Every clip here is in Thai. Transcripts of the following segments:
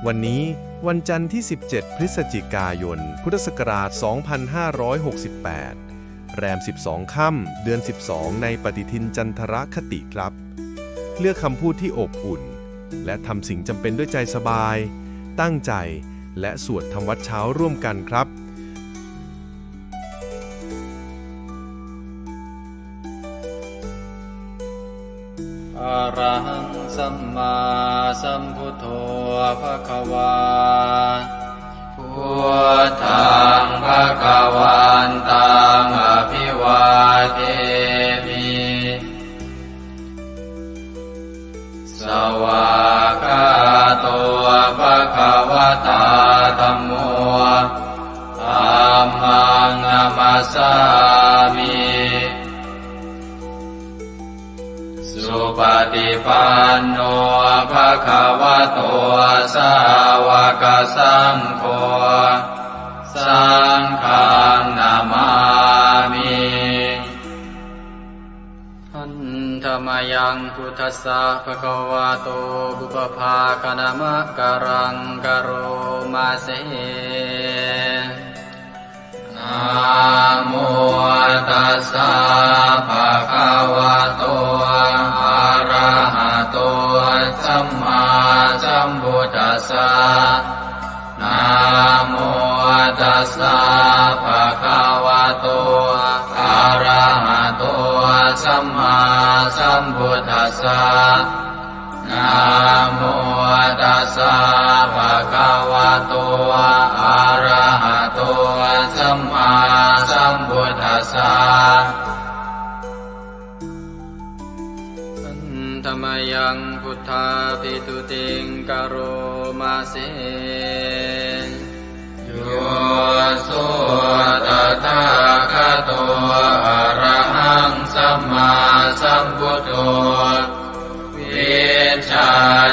วันนี้วันจันทร์ที่ 17 พฤศจิกายน พุทธศักราช 2568 แรม 12 ค่ำ เดือน 12 ในปฏิทินจันทรคติครับ เลือกคำพูดที่อบอุ่น และทำสิ่งจำเป็นด้วยใจสบาย ตั้งใจ และสวดทำวัดเช้าร่วมกันครับ อะระหังสัมมาสัมพุทโธภควาพุทธังภควันตังอภิวาเทมิสวากขาโตภควตาธัมโมธัมมังนัมสสามิสุปฏิปันโนภะคะวะโตสาวกสังโฆสังฆังนามามิหันธรรมยังพุทธัสสะภะคะวะโตบุปภาคณมะกะรังกะโรมาเสนะโมตัสสะภะคะวะโตอะระหะโตสัมมาสัมพุทธัสสะนะโมตัสสะภะคะวะโตอะระหะโตสัมมาสัมพุทธัสสะนะโมตัสสะภะคะวะโตอะระหะโตสัมมาสัมพุทธัสสะธรรมยังพุทธาภิตุติงกโรมาเสโยสุตถาคโตอะระหังสัมมาสัมพุทโธวิชา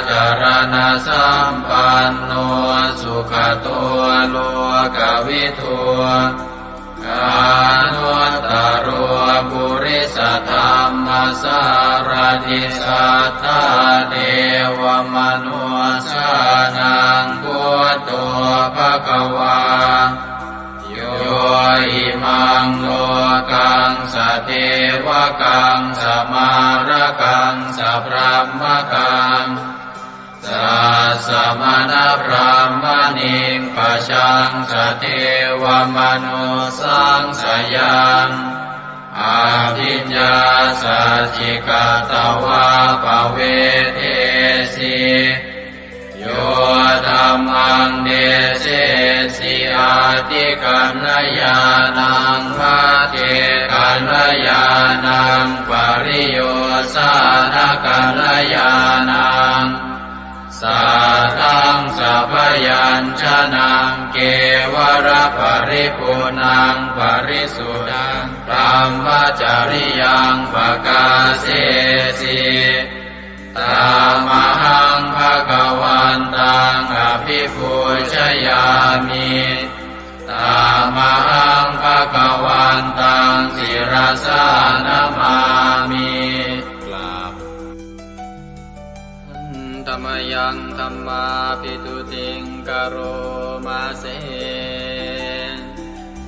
จารณะสัมปันโนสุขโตโลกวิทูอนุตตรปุริสธรรมสารถิสัทธาเทวมนุสานังพุทโธภควาโยอิมังโลกังสเทวกังสมารกังสพรหมกังสัสสะมณพรหมณิปชังสเทวมนุสังสยังอาภิญญาสัจจิกตวะภเวเทสิโยธัมมังเดเสสิอาติกัณญญาณังภาเทกัณญญาณังปริโยสานกัณญญาณังสัทธังสัพยัญชนะเกวระปริปุณังปริสุทธังธรรมจริยังปกาเสสิตามหังภะคะวันตังอภิปูชยามิตามหังภะคะวันตังศิรสานามามิธรรมยังธัมมาภิตุติงกโรมาเส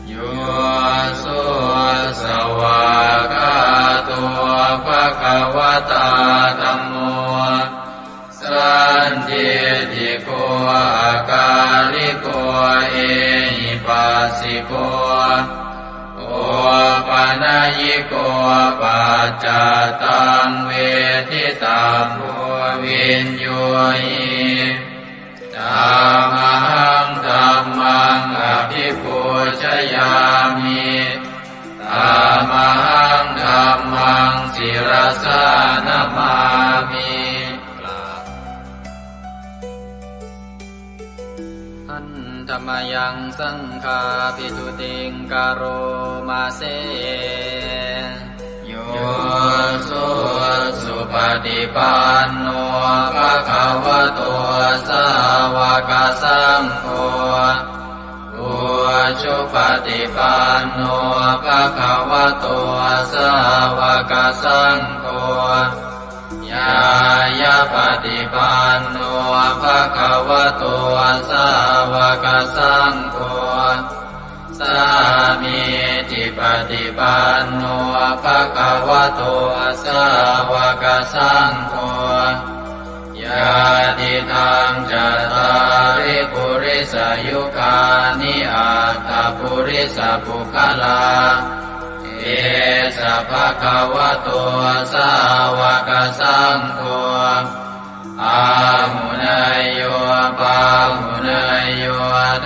โยสุสวากขาโตภควตาธัมโมสันทิติโกอาการิโกเอหิปัสสิโกโอปนัยยิโกปัจจตังเวทิตังโพวินโยหิธัมมังธัมมังอภิปูชยามิธัมมังธัมมังศิรสานามามิธรรมยังสังฆาภิตุติงกโรมาเสโยสุปฏิปันโนภะคะวะโตสาว กสังโฆอุชุปฏิปันโนภะคะวะโตสาวกสังโฆญายะปฏิปันโนภะคะวะโตสาวกสังโฆสามีจิปฏิปันโนภะคะวะโตสาวกสังโฆญาติทังจัตตาริปุริสยุคานิอัตถปุริสปุคลาเอสะภะคะวะโตสาวกสังโฆอาหุเนยโยปาหุเนยโย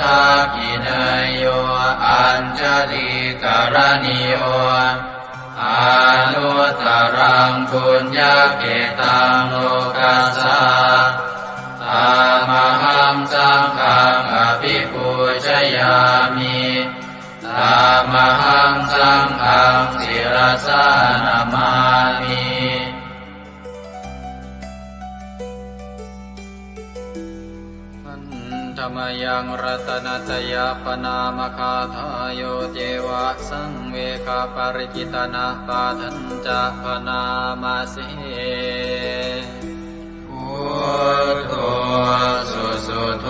ทักขิเนยโยอัญชลิกรณิโยอานุตตรังปุญญเกตังโลกัสสะตามหังสังฆังอภิปูชยามิตามหังสังฆังศิรสานามามิธรรมยังรัตนัตยาปนามคาทายโยเจวะสังเวคาปริจิตนาปาทัญจะปนามาสิพุทโธสุสุโธ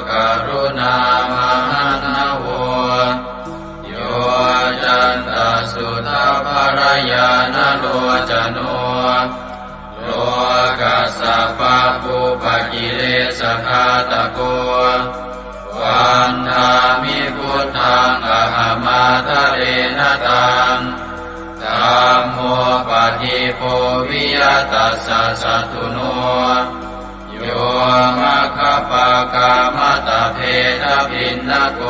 กรุณามหันนโวโยจันตสุทาภรยานโลจโนโลกัสสะปะปุปกิเลสขาตโกวันธามิพุทธังอหมาทะเรนตังธัมโมปฏิโพวิยตัสสะสัตตุโนโยมะคปะกามตะเพทพินนโก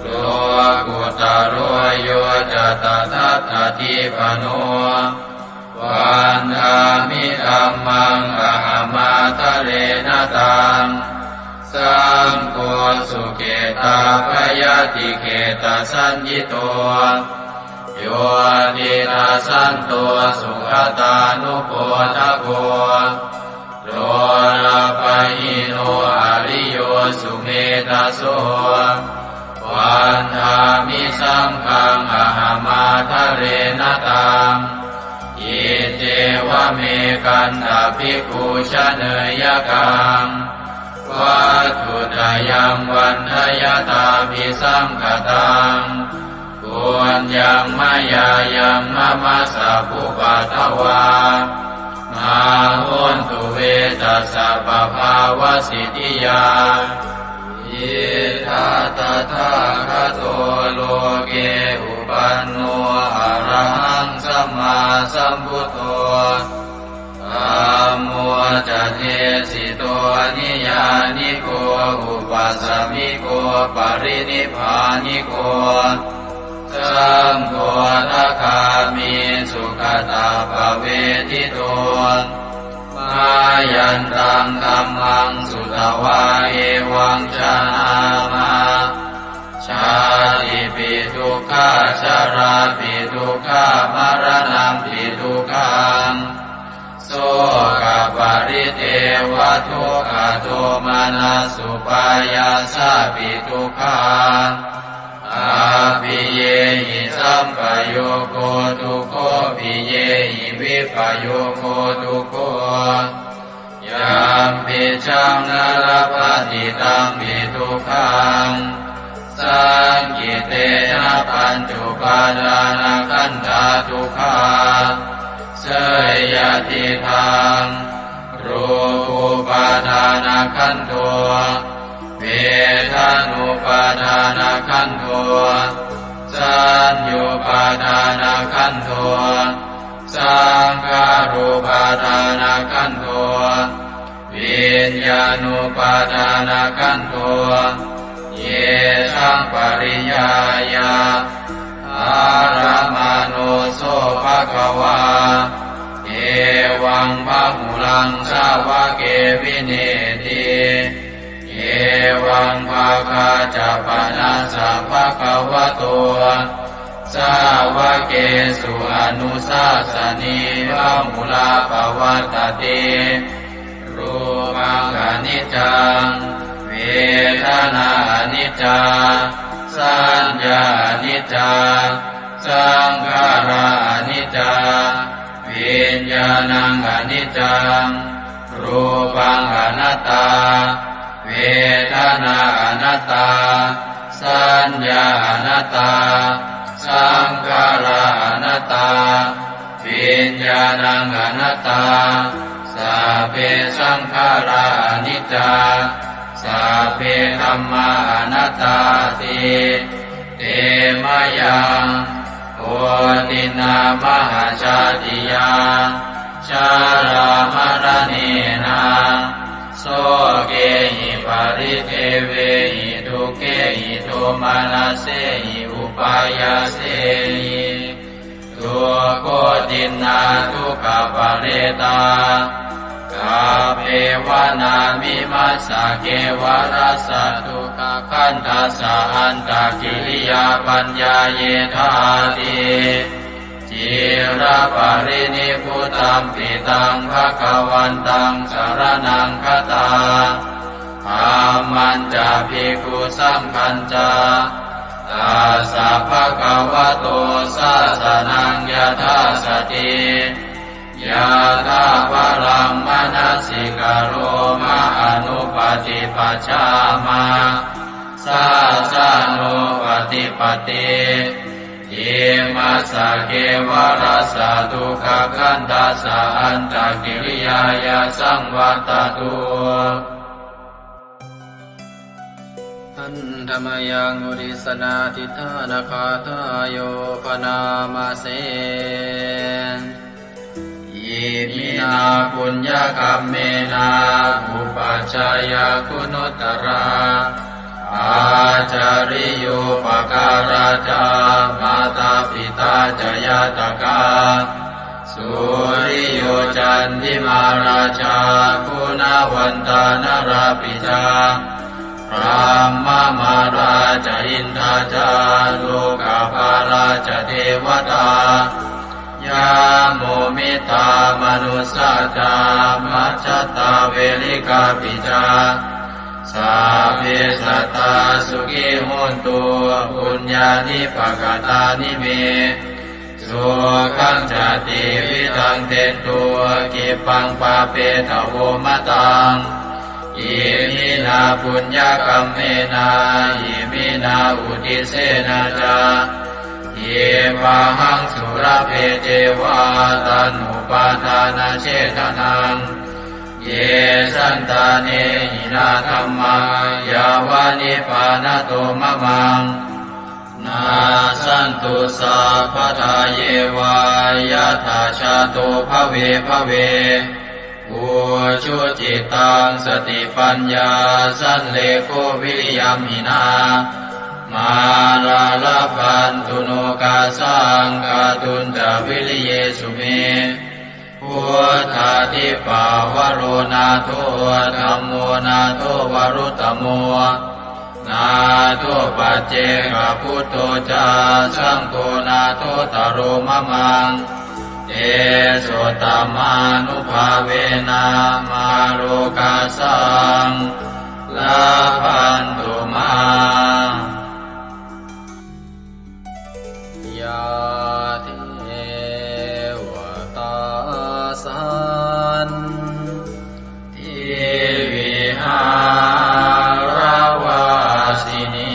โลกุตโรโยจตทัตถทิปโนวันธามิธัมมังอหมาทะเรนตังสังโฆสุเกตาภยติเกตาสัญญิโตโยตินาสันโตสุขตานุโปทโกโลลาภหิโนอริโยสุเมตโสวันธามิสังฆังอหมาทะเรนตังอิเจวะเมกันตภิกขุชเนยกังวัตถุตยังวันทยตาภิสังคตังปุญญังมายายังมะมะสะภุปัตถวามาหุนตุเวตัสสะปะภาวสิทธิยาอิทัตตะทาคโตโลเกอุปันโนอะระหังสัมมาสัมพุทโธธัมโมจะเทสิโตนิยานิโกอุปัสสมิโกปรินิพพานิโกสังโฆทัคามิสุขตาภเวทิโตมายันตังธัมมังสุตวาเอวังชนามาชาติปิทุกขาชาราปิทุกขามรณะปิทุกขังโสกปริเทวทุกขโทมานัสสุปายาสาปิทุกขังอาภิเยหิสัมปโยโคทุกโขภิเยหิวิปโยโคทุกโขยามปิชังนรปฏิตังปิทุกขังสังกิเตนะปัญจุปาทานขันธาทุกขาเสยยติทังรูปุปาทานขันโทเวทานุปาทานขันโทสัญญูปาทานขันโทสังขารุปาทานขันโทวิญญาณุปาทานขันโทเยสังปริยายาอารมาโนโสภะคะวาเอวังพะหุลังสาวะเกวิเนติเอวังภาคาจะปนัสสะภะคะวะโตสาวะเกสุอนุสาสนีพะมุลาภวัตติรูปังอนิจ จังเวทนาอนิจจาสัญญาอนิจจาสังขาราอนิจจาวิญญาณังอนิจจังรูปังอนัตตาเวทนาอนัตตาสัญญาอนัตตาสังขาราอนัตตาวิญญาณังอนัตตาสัพเพสังขาราอนิจจาสัพเพธัมมาอนัตตาติเตมะยังโอตินามหาชาติยาชารามรณีนาโสเกหิปาริเทเวหิทุเกหิโทมานาเสหิอุปายาเสหิทุโกตินาทุกขปะเรตากาเภวนามิมัสสะเกวรัสสะทุกขคันทัสสะอันตกิริยาปัญญาเยธาติจิระปรินิพพุตัมปิตังภคะวันตังสรณังคตาธัมมันจะภิกขุสังฆัญจาตัสสะภะคะวะโตสาสนังยถาสติยะถาปรังมนัสสิกโรมะอนุปฏิปัชฌามาสาสะโนปฏิปติอิมัสสะเกวรัสสะทุกขคันทัสสะอันตกิริยายาสังวัตตุอันธรรมยังอุริสนาทิฏฐานาคาทายโยปนามาเสอิมินาปุญญกัมเมนาอุปัชฌายาคุณุตตราอาจาริโยปการาจามาตาปิตาจยาตกาสุริโยจันติมาราชาคุณวันตานราปิจาพรหมมาราชอินทราจาโลกาภาราชเทวตายาโมมิตามนุสสาจามัจจตาเวลิกาปิจาสัพเพสัตตาสุขิโหนตุปุญญานิปกตานิเมสุขังจติวิทังเตตุกิปังปาเปตโวมะตังอิมินาปุญญกัมเมนาอิมินาอุทิเสนาจาเยปะหังสุรเพเจวาตันุปาทานาเชตนังเยสันตาเนหินาธัมมายาวานิปานโตมะมังนาสันตุสัพพทาเยวายะถาชาโตภเวภเวอุชุจิตังสติปัญญาสันเลโกวิริยัมหินามาลาลาพันตุโนกาสังกาตุนจาวิริเยสุเมพุทธาทิปาวโรนาโทธัมโมนาโทวรุตตโมนาโทปัจเจกพุทโธจาสังโฆนาโทตโรมะมังเตโสตมานุภาเวนะมาโลกาสังลาพันตุมายาเทวตาสันทิวิหารวาสินี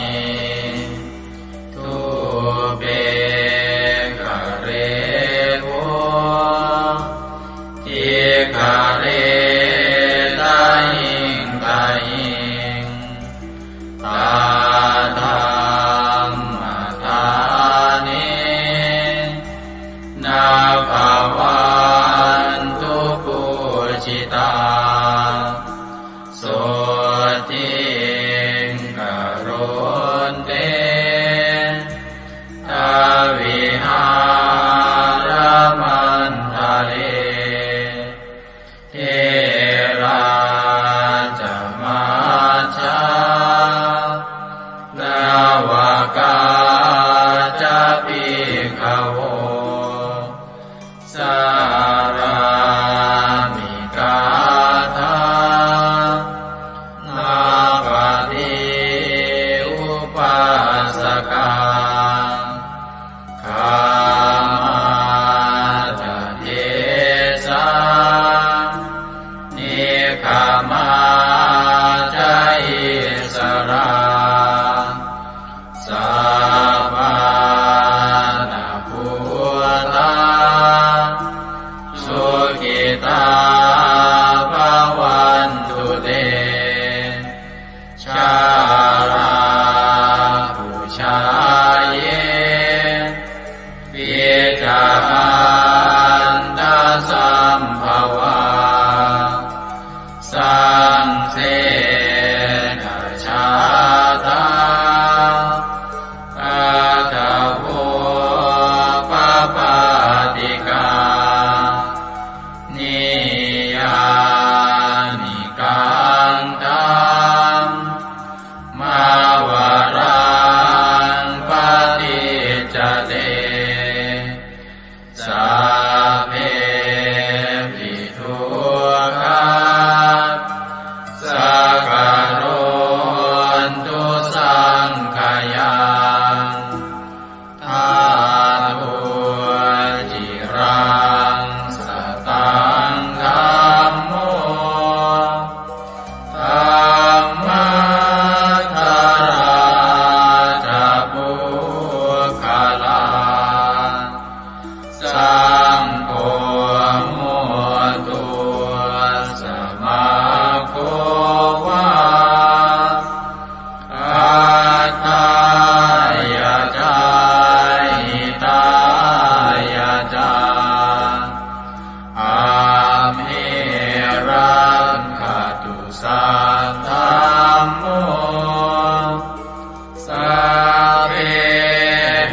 ทุเปกะเรโวทิกะเรตาหิงตาหิง มาจาอิสราสัพพานาภูตาสุขิตาภวันตุเตชาราภูชายเยปิจาอันตสัมภวาสังเสนะชาตาอาตาโภปปาติกานิยานิกังตัมมาวารังปฏิจจเตสัพเพปิทุกขาสักการนตุสังขยังทาตุจิรังสตังธัมโมธัมมัทธาราจะปุคลาสังโฆโมตุสมาโควาอัตตายะจาหิตายะจาอาเมรังคตุสัทธัมโมสัพเพ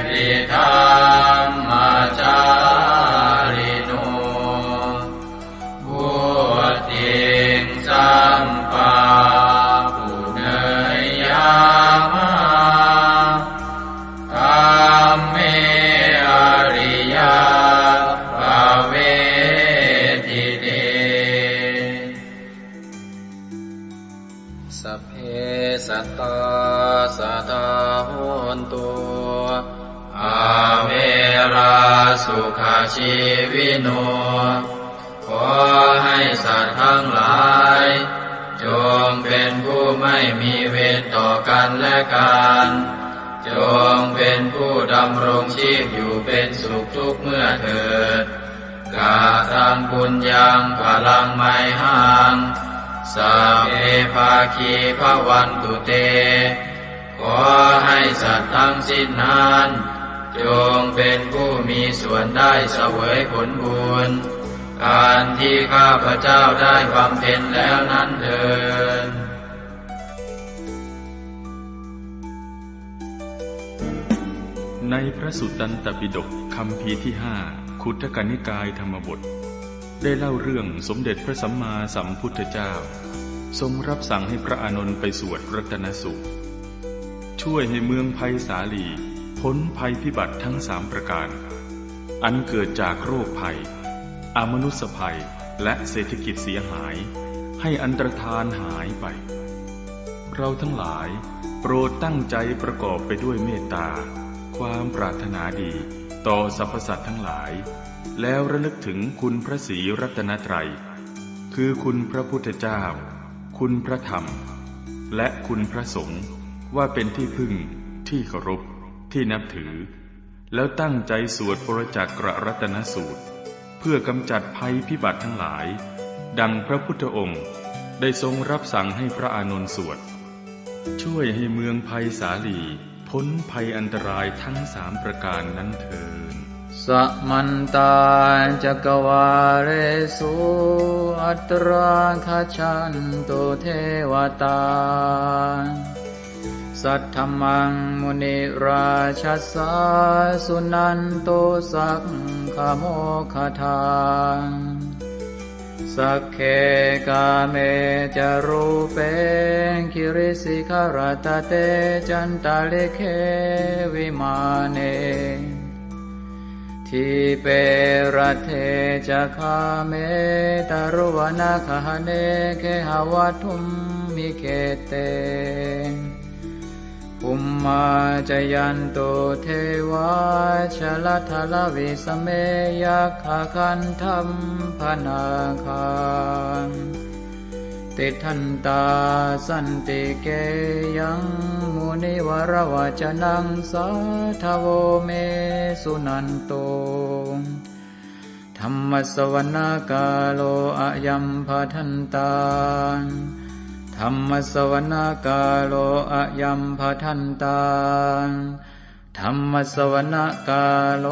ปิธัมมาจาริโนพุทธิงสัมปาปุเนยยามะธัมเมอริยภเวทิเตสัพเพสัตตาสัทธาโหนตุอาเวราสุขาชีวิโนขอให้สัตว์ทั้งหลายจงเป็นผู้ไม่มีเวรต่อกันและกันจงเป็นผู้ดำรงชีพอยู่เป็นสุขทุกเมื่อเถิดกาตังปุญญังพลังไมหังสัพเพภาคีภวันตุเตขอให้สัตว์ทั้งสิ้นนั้นจงเป็นผู้มีส่วนได้เสวยผลบุญการที่ข้าพเจ้าได้บำเพ็ญแล้วนั้นเถิด ในพระสุตตันตปิฎกคัมภีร์ที่5คุตกนิกายธรรมบทได้เล่าเรื่องสมเด็จพระสัมมาสัมพุทธเจ้าทรงรับสั่งให้พระอานนท์ไปสวดรัตนสูตรช่วยให้เมืองไผ่สาลีพ้นภัยพิบัติทั้ง3ประการอันเกิดจากโรคภัยอมนุษยภัยและเศรษฐกิจเสียหายให้อันตรธานหายไปเราทั้งหลายโปรดตั้งใจประกอบไปด้วยเมตตาความปรารถนาดีต่อสรรพสัตว์ทั้งหลายแล้วระลึกถึงคุณพระศรีรัตนตรัยคือคุณพระพุทธเจ้าคุณพระธรรมและคุณพระสงฆ์ว่าเป็นที่พึ่งที่เคารพที่นับถือแล้วตั้งใจสวดปรจักรรัตนสูตรเพื่อกำจัดภัยพิบัติทั้งหลายดังพระพุทธองค์ได้ทรงรับสั่งให้พระอานนท์สวดช่วยให้เมืองไผ่สาลีพ้นภัยอันตรายทั้ง3ประการนั้นเถิด สัมมันตาจักวาเรสุอัตราคชันตุเทวตาสัทธมังมุนิราชัสสาสุนันโตสักขโมคทาสักเคกาเมจารูเปคิริสิขารตเตจันตาลิเควิมาเนทิเปรัเทจะคาเมตารุวนาคหเนเคหวัตุมมิเกเตภุมมาจยันโตเทวาชลทลวิสเมยัคขคันธัมพนาคัง ติทันตาสันติเกยังมุนิวรวจนังสาทโวเมสุนันโตธัมมสวนาคาโลอะยัมภทันตาธัมมสวนาคาโลอะยัมภทันตาธัมมสวนาคาโล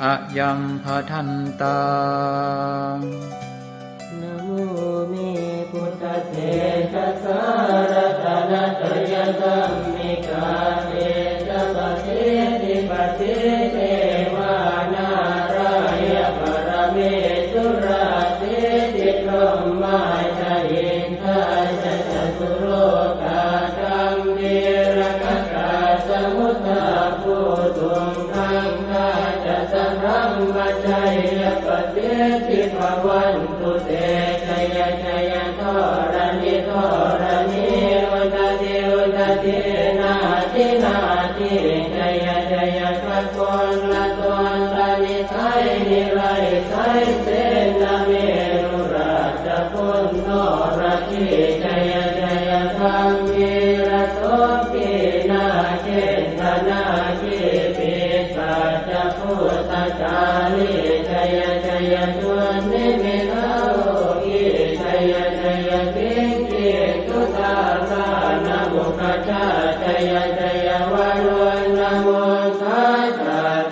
อะยัมภทันตานะโมเมพุทธเถชะสารตนะตยสัมมิกาเตชะปะเทติปะเทเทวานารายะปรเมสุราเทติพรหมาจารินทาจะจตุโลกาธัมเมรกกาสมุทธาภูตุงทังคาจะสังฆัมมัจจยปเทติภวันตุเตชยชยทรณิทรณิอุตติอุตตินาทินาทิชยชยพระกรละตนรณิไทยนิไรไทยเสนาเมรุราชพุนโนราชิชยชยธรรมิระโสปินาเจตนาจิปิสัจพุทธจาริชยชยตุนิมิตาโลกิชยชยปิงกิตุตาสานะมุขจาชยชยวารุณโมทัส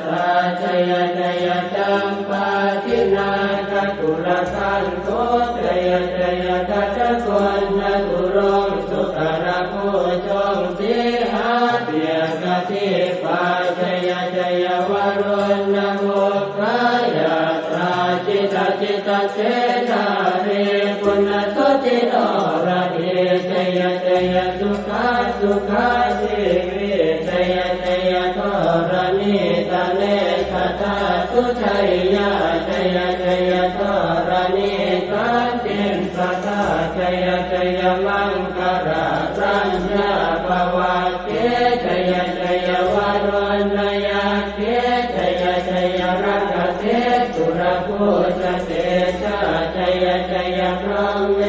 สะชยชยจัมปาทินาคตุลสันโตชยชยทัจจคนนะตุรงสุขระโพชงสิหาเปียกติปาชยชยวารุณโมคายาตราจิตจิตเสนาเรปุณโสติโนระเดชยชยสุขาสุขาสิวิชยชยทรณิตาเนคตาสุชัยยาชยชยทรณิตันตินสตาชยชยมังคารารัญญาภวะเกชยชยวารุณยาเกชยชยรักเทสุรภูชเตชะชยชยพรหมเม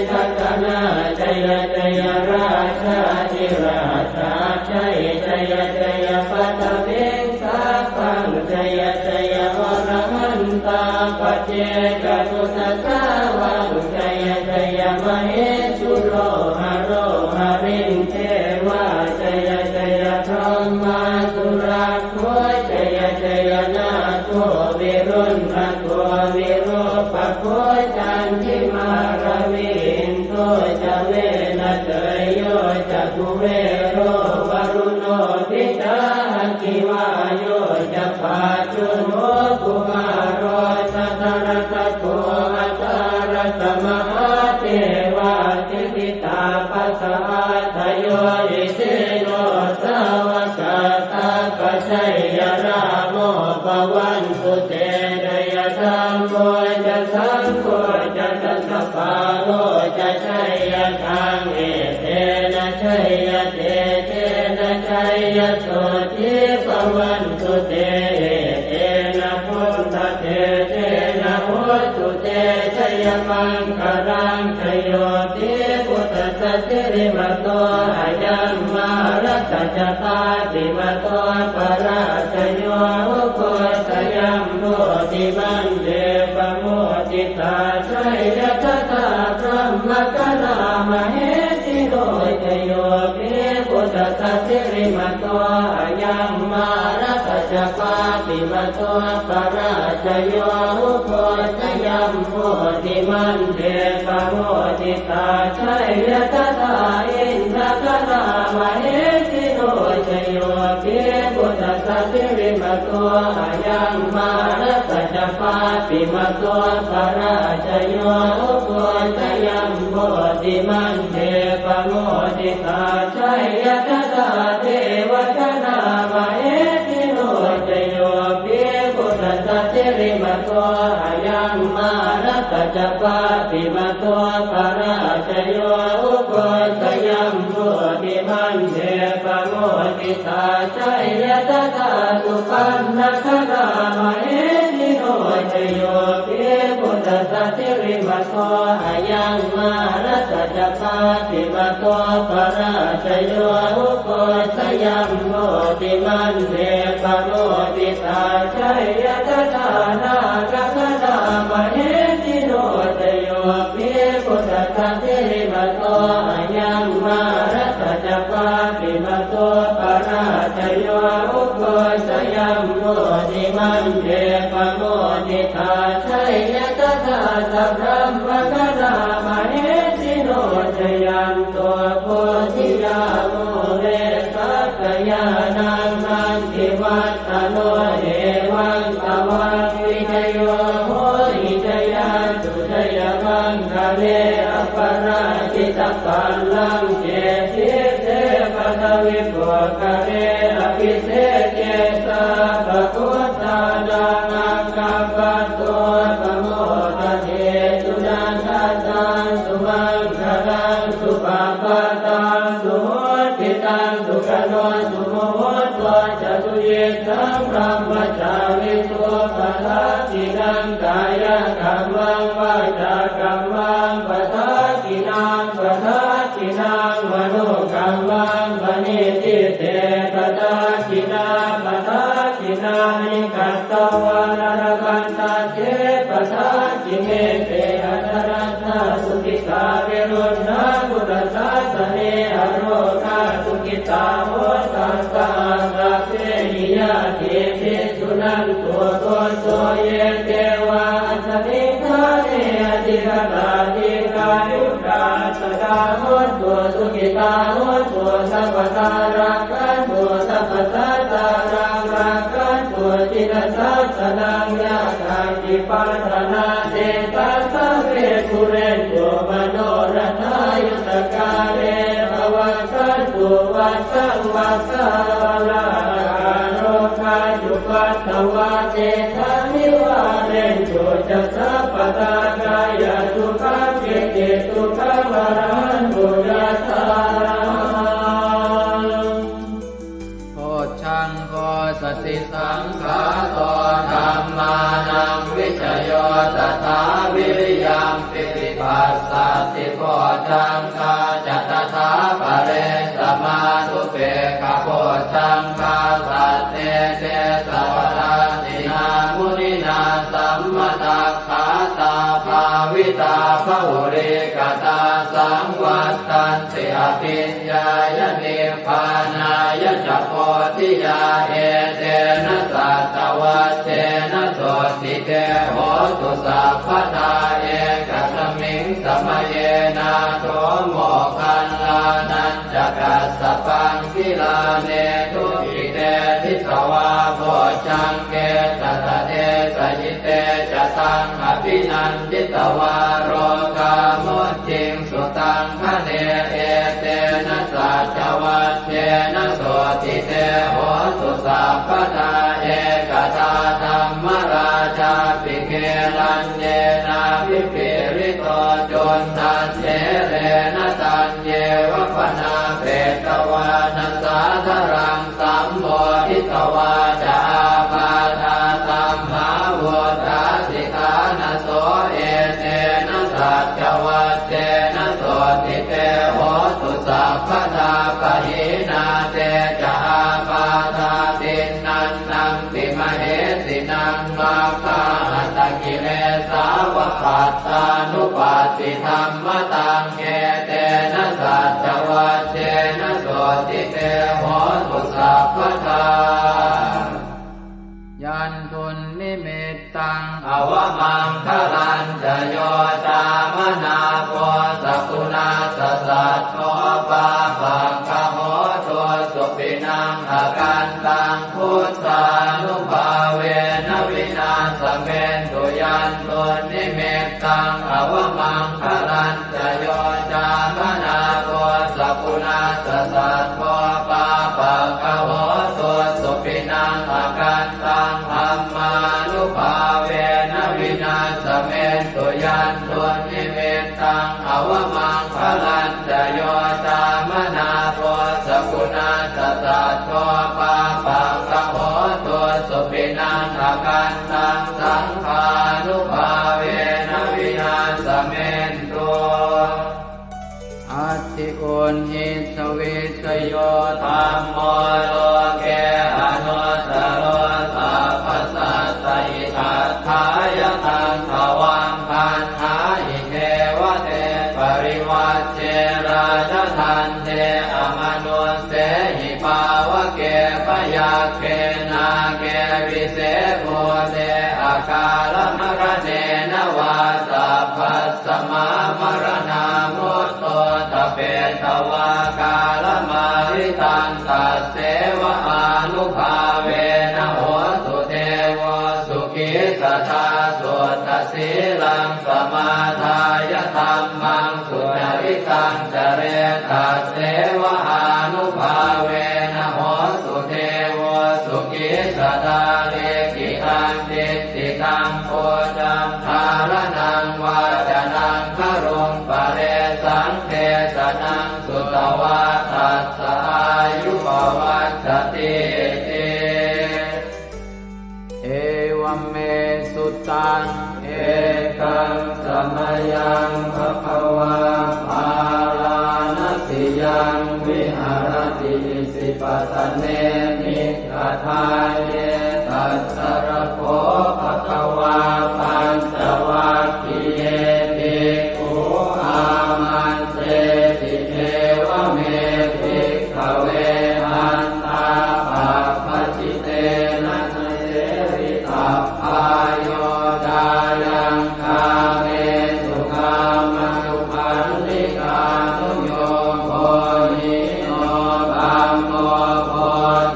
ทัตนาชยชยราชาธิราชาชัยชยชยปัตเวงสาปังชยชยวรหันตาปเจกตุสสาวังชยชยมเหสุโรหะโรหะริงเทวาชยชยพรหมาสุราโคชยชยนาโควิรุณภโควิโรปโคจันทิมาระวินโตจะเวนะเตยโยจะกุเวโรวรุโนทิตาคิวาโยจะปาจุโนกุมารโรสัตระตะโกอัตระตมหาเทวาติติตาปัสสะทโยอิเตโนสาวกตาปัจฉัยยราโมปวันตุเตเดยธรรมโมจะสังโฆจะสัสสะปาโลจะชัยยะทังเอเตนะชัยยะเตเตนะชัยยะโสติปวันตุเตเตนะพุทธเตเตนะโหตุเตชัยมังคารังชโยติพุทธสัจจิริมโตอายัมมารัตจตาติมโตปราชโยโคสยัมโมติมันเดปโมติตาชัยยะตถาพรหมกนามเหติโรชโยปิพุทธสัจจิริมโตอายัมมารัตจปาติมโตปราชโยโคสยัมโมติมันเดปโมติตาชัยยะตถาอินทกนามเหติโรชโยปิพุทธสัจจิริมโตอายัมมารัตจปาติมโตปราชโยโคสยัมโมติมันเดปโมติตาชัยยะตถาเทวกนามเหติโรชโยปิพุทธสัจจิริมโตอายัมมารัตจปาติมโตปราชโยโคสยัมโมติมันเดปโมติตาชัยยะตถาสุปันนคนามเหติโรชโยปิพุทธสัจจิริมโตอายัมมา รัตจักปาติมาโตปราชโยอุโกชยัมโมติมันเทปโมติตาชัยยะทานากัคณามเหติโนตโยภิพุทธะเทมาโตอายังมารัตจักปาติมาโตปราชโยอุโกชยัมโมติมันเทปโมติตาชัยยะทาสัพพะมะคะนามเหติโนตยัมโตโพธิยาโมเรสักยานังนันติวัตตโนเอวังตวังวิจโยโหหิจยาสุจยมังคะเลอปราชิตปัลลังเจติเตปะทวิปุคะเลอภิเศษเจสะภะพุทธานังอังคัปปะโตปะโมทะเทสุนันทตังสุมังคลังสุปะปะตังสุโหติตังสุขโนสุโมโหตัวจตุเยสังพรหมจาริสุปะทัสสินังกายกัมมังวาจากัมมังปะทัสสินังปะทัสสินังมโนกัมมังปณิทิเตปะทัสสินังปะทัสสินังนิกัตตวานรกันตเจปะทัสสิเมเตอัตรัตถสุขิตาเวรุณาพุทธศาสเนอโรคาสุขิตาโหตัสสะสัพเพหิยะเทติสุนันตัวโตโตเยเทวาสมิทาเนอติกตาติกายุกาสกาโหตัวสุขิตาโหตัวสัพพตารักขันตัวสัพพตาตารักขันตัวจิตสัสสนังยาคันติปัฏฐานาเตตัสสะเวทุเรนตัวมโนรัตายุตกาเรภวัตสันตุวัสสังวัสสะลาโรคาจุปัตถวาเตทานิวาเรนโจจัสสะปตากายสุขังเกติสุขังวรันตุยัสสะโพชังโพสติสังขาโตธัมมานังวิจโยตถาวิริยังปิติปัสสัตติโพชังคาจัตถาปะเรสมานุเปกขโพชังคาสัตเตเตสวะราตินามุนินาสัมมตัคขาตาภาวิตาภุริกตาสังวัตตันติอภิญญายนิพพานายจักโพธิยาเอเตนะสัตวัตเตนะโสติเตโหตุสัพพทาเอกสมิงสมเยนะโสโมคันลานันจักสสปังกิลาเนทุกิเตทิสวาโพชังเกตตะเตสยิเตจะตังอภินันทิตวาโรกามุจิงสุตังคะเนเอเตนะสัจวัตเตนะโสติเตโหตุสัพพทาเอกตาธัมมราชาปิเกลันเยนาภิปิริโตจนทันเจเรนะตันเยวะปนาเปตวานัสสาธรังสัมโมทิตวาจาปาทาสัมภาวตาสิกานะโสเอเตนะสัจวัตเตนะโสติเตโหตุสัพพทาปะหินาเตจาปาทาตินันนังติมเหสินังมาคาหัตกิเลสาวปัตตานุปัสสิธรรมตังเกเตนะสัจวัตเตนะโสติเตโหตุสัพพทายันตุนนิมิตตังอวมังคลันจโยตามนาโพสกุณาสสัตโตปาปังคโหตัวสุปินังอาการตังพุทธานุภาเวนะวินาสเมนตุยันตุนนิมิตตังอวมังคลันจโยตามนาโพสกุณาสสัตโตปาปังคโหตัวสุปินังอาการตังธัมมานุภาเวนะวินาสเมนตุยันตุนิมิตตังอวมังคลันจโยตามนาโพสกุณาสสัตโตปาปังคโหตุ ญหิสวิสโยธัมโมโลเกอนุตตโรสัพพสัตตอิทัฏฐายตังภวังคันหาอิเทวเตปริวัชเชราชทันเทอมนุสเสหิภาวะเกปยาเกนาเกวิเศษโมเตอาการมรเนนวาสัพพสมามรณามุตโตตเปตวากาลมาริตันตัสเสวะอานุภาเวนะโหตุเทวสุขิสัทธาสุตตสีลังสมาทายธัมมังสุจริตังจเรตัสเสวะอานุภาเวนะโหตุเทวสุขิสัทธาเลกิตังติติตังโพจังทารนังวาจานังครุงปะเรสังเทสนังสุตวาทัสสะอายุปวัชชติติเอวัมเมสุตังเอกังสมยังภควาภาลานติยังวิหารติสิปตเนมิกทายเยตัสสรโคภควาปัญจวัคคีย์เยภิกขุอามันเตติเทวเมภิกขเวอันตาปัปปจิเตนะเสวิตัพพายโยดายังคาเมสุขามนุปันติกานุโยโภหิโนธัมโมโพ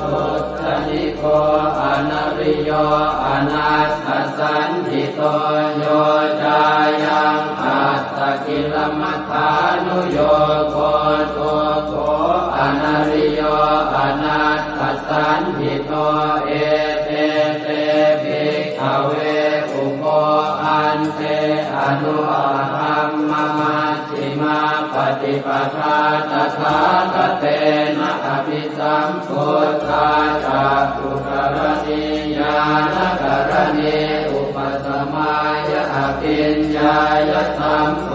ธุตติโกอนัริโยอนัสสสันติโตโยจายังอัตตกิลมัฏฐานุโยโคตุโกอนัริโยอนัสสสันติโตเอเตเตภิกขเวอุโภอันเตอนุธัมมมัชฌิมาปฏิปทาตถาคเตนะอภิสัมพุทธาจักขุกรณีญาณกรณีอุปสมายะอภิญญายะสัมโพ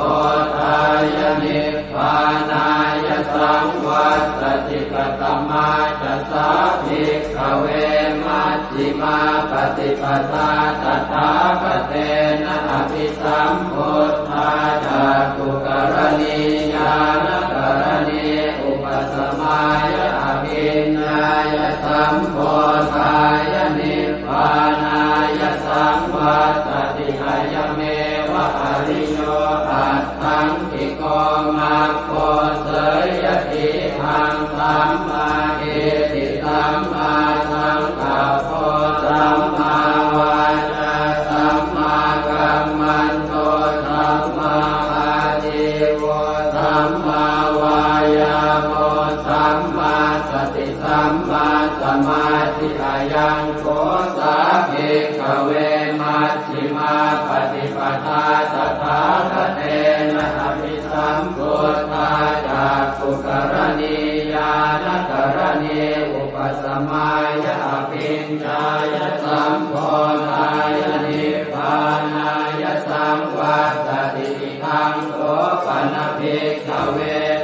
ธายะนิพพานายะสังวัตติกตมาจัสสะภิกขเวมัชฌิมาปฏิปทาตถาคเตนะอภิสัมพุทธาจักขุกรณีญาณกรณีอุปสมายะอภิญญายะสัมโพธายะนิพพานายะสังวัตติกายเมวะอริโยอัตถังกิโกมัคโคเสยติหังสัมมาเอติสัมมาสังกัปโปสัมมาวาจาสัมมากัมมันโตสัมมาอาชีวะสัมมาวายาโมสัมมาสติสัมมาสมาธิอายังโกสาภิกขเวมัชฌิมาปฏิปทาตถาคเตนะอภิสัมพุทธาจักขุกรณีญาณกรณีอุปสมายะอภิญญายะสัมโพธายะนิพพานายะสังวัตติทังโสปนภิกขเว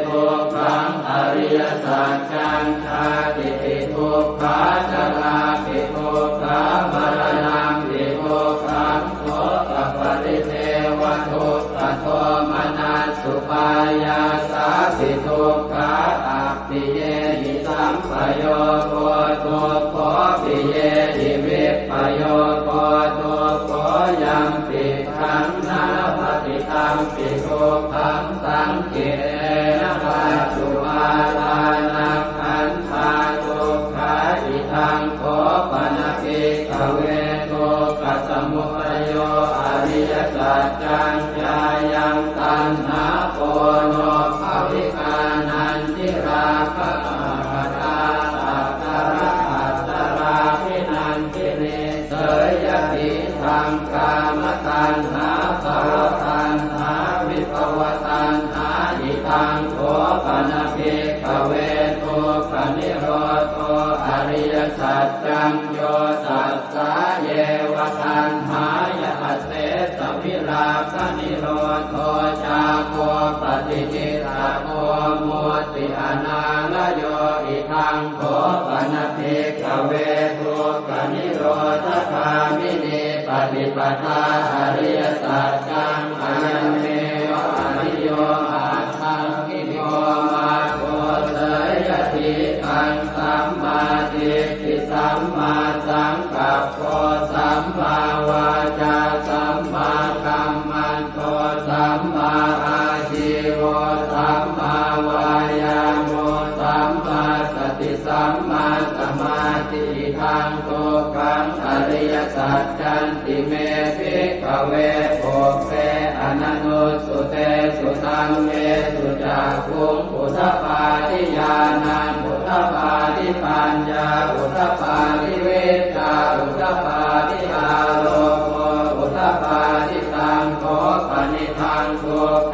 ทุกขังอริยสัจจังชาติปิทุกขาจราปิทุกขามรณะปิทุกขังโสตปริเทวทุกขโทมนัสสุปายาสาปิทุกขาอัปปิเยหิสัมปโยโกทุกขปิเยหิวิปปโยโกทุกขยังปิขังนาปฏิตังปิทุกขังสังเกนะปัจจุบาลานังขันธาทุกขาอิทังโคปนภิกขเวทุกขสมุทัยโยอริยสัจจังญายังตัณหาโปโนภวิกานันทิราคะปตาสัตตระอัตตราภินันทิเนเสยติทังกามตัณหาภวตัณหาวิภวตัณหาอิทังโคปนภิกขเวทุกขนิโรธอริยสัจจังโยตัสสะเยวตัณหายะเสสวิราคะนิโรธจาโคปฏิจิตาโคมุติ ปิอนาลโยอิทังโขปนภิกขเวทุกขนิโรธคามินีปฏิปทาอริยสัจจังอายันเมวะอริโยอาทังกิโยมาโกเสยทิทังสัมมาทิฏฐิสัมมาสังกัปโปสัมมาวาจาสัมมากัมมันโตสัมมาอาชีวะสัมมาวายาโมสัมมาสติสัมมาสมาธิทังโตกังอริยสัจจันติเมภิกขเวโภเปอนันโนสุเตสุตังเมสุจักขุงอุทธปาทิญาณังอุทธปาทิปัญญาอุทธปาทิเวทชาอุทธปาทิอาโลโกอุทธปาทิตังโขปนิทังโก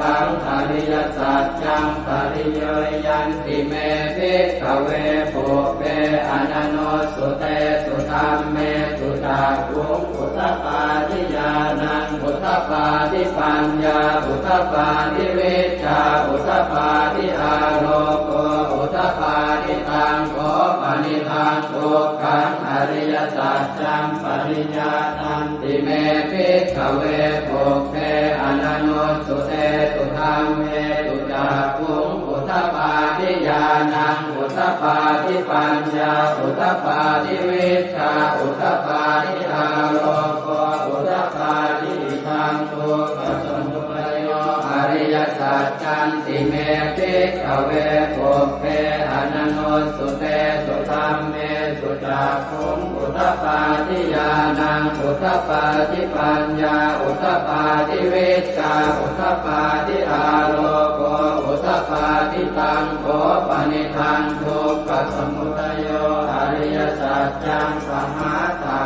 กังอริยสัจจังปริโยยันติเมภิกขเวโภเปอนันโนสุเตสุธัมเมสุจักขุงอุทธปาทิญาณังอุทธปาทิปัญญาอุทธปาทิเวชชาอุทธปาทิอาโลโกอุทธปาทิตังโขปนิทังโกกังอริยสัจจังปริญญาตันติเมภิกขเวโภเปอนันโนสุเตสุธัมเมสุจักขุงอุทธปาทิญาณังอุทธปาทิปัญญาอุทธปาทิเวชชาอุทธปาทิอาโลโกอุทธปาทิทังโกปัสสมุปโยอริยสัจจันติเมภิกขเวโภเปอนันโนสุเตสุธัมเมสุจักขุงอุทธปาทิญาณังอุทธปาทิปัญญาอุทธปาทิเวชชาอุทธปาทิอาโลโกอุทธปาทิตังโขปนิทังทุกขสมุทัยโยอริยสัจจังปหาตา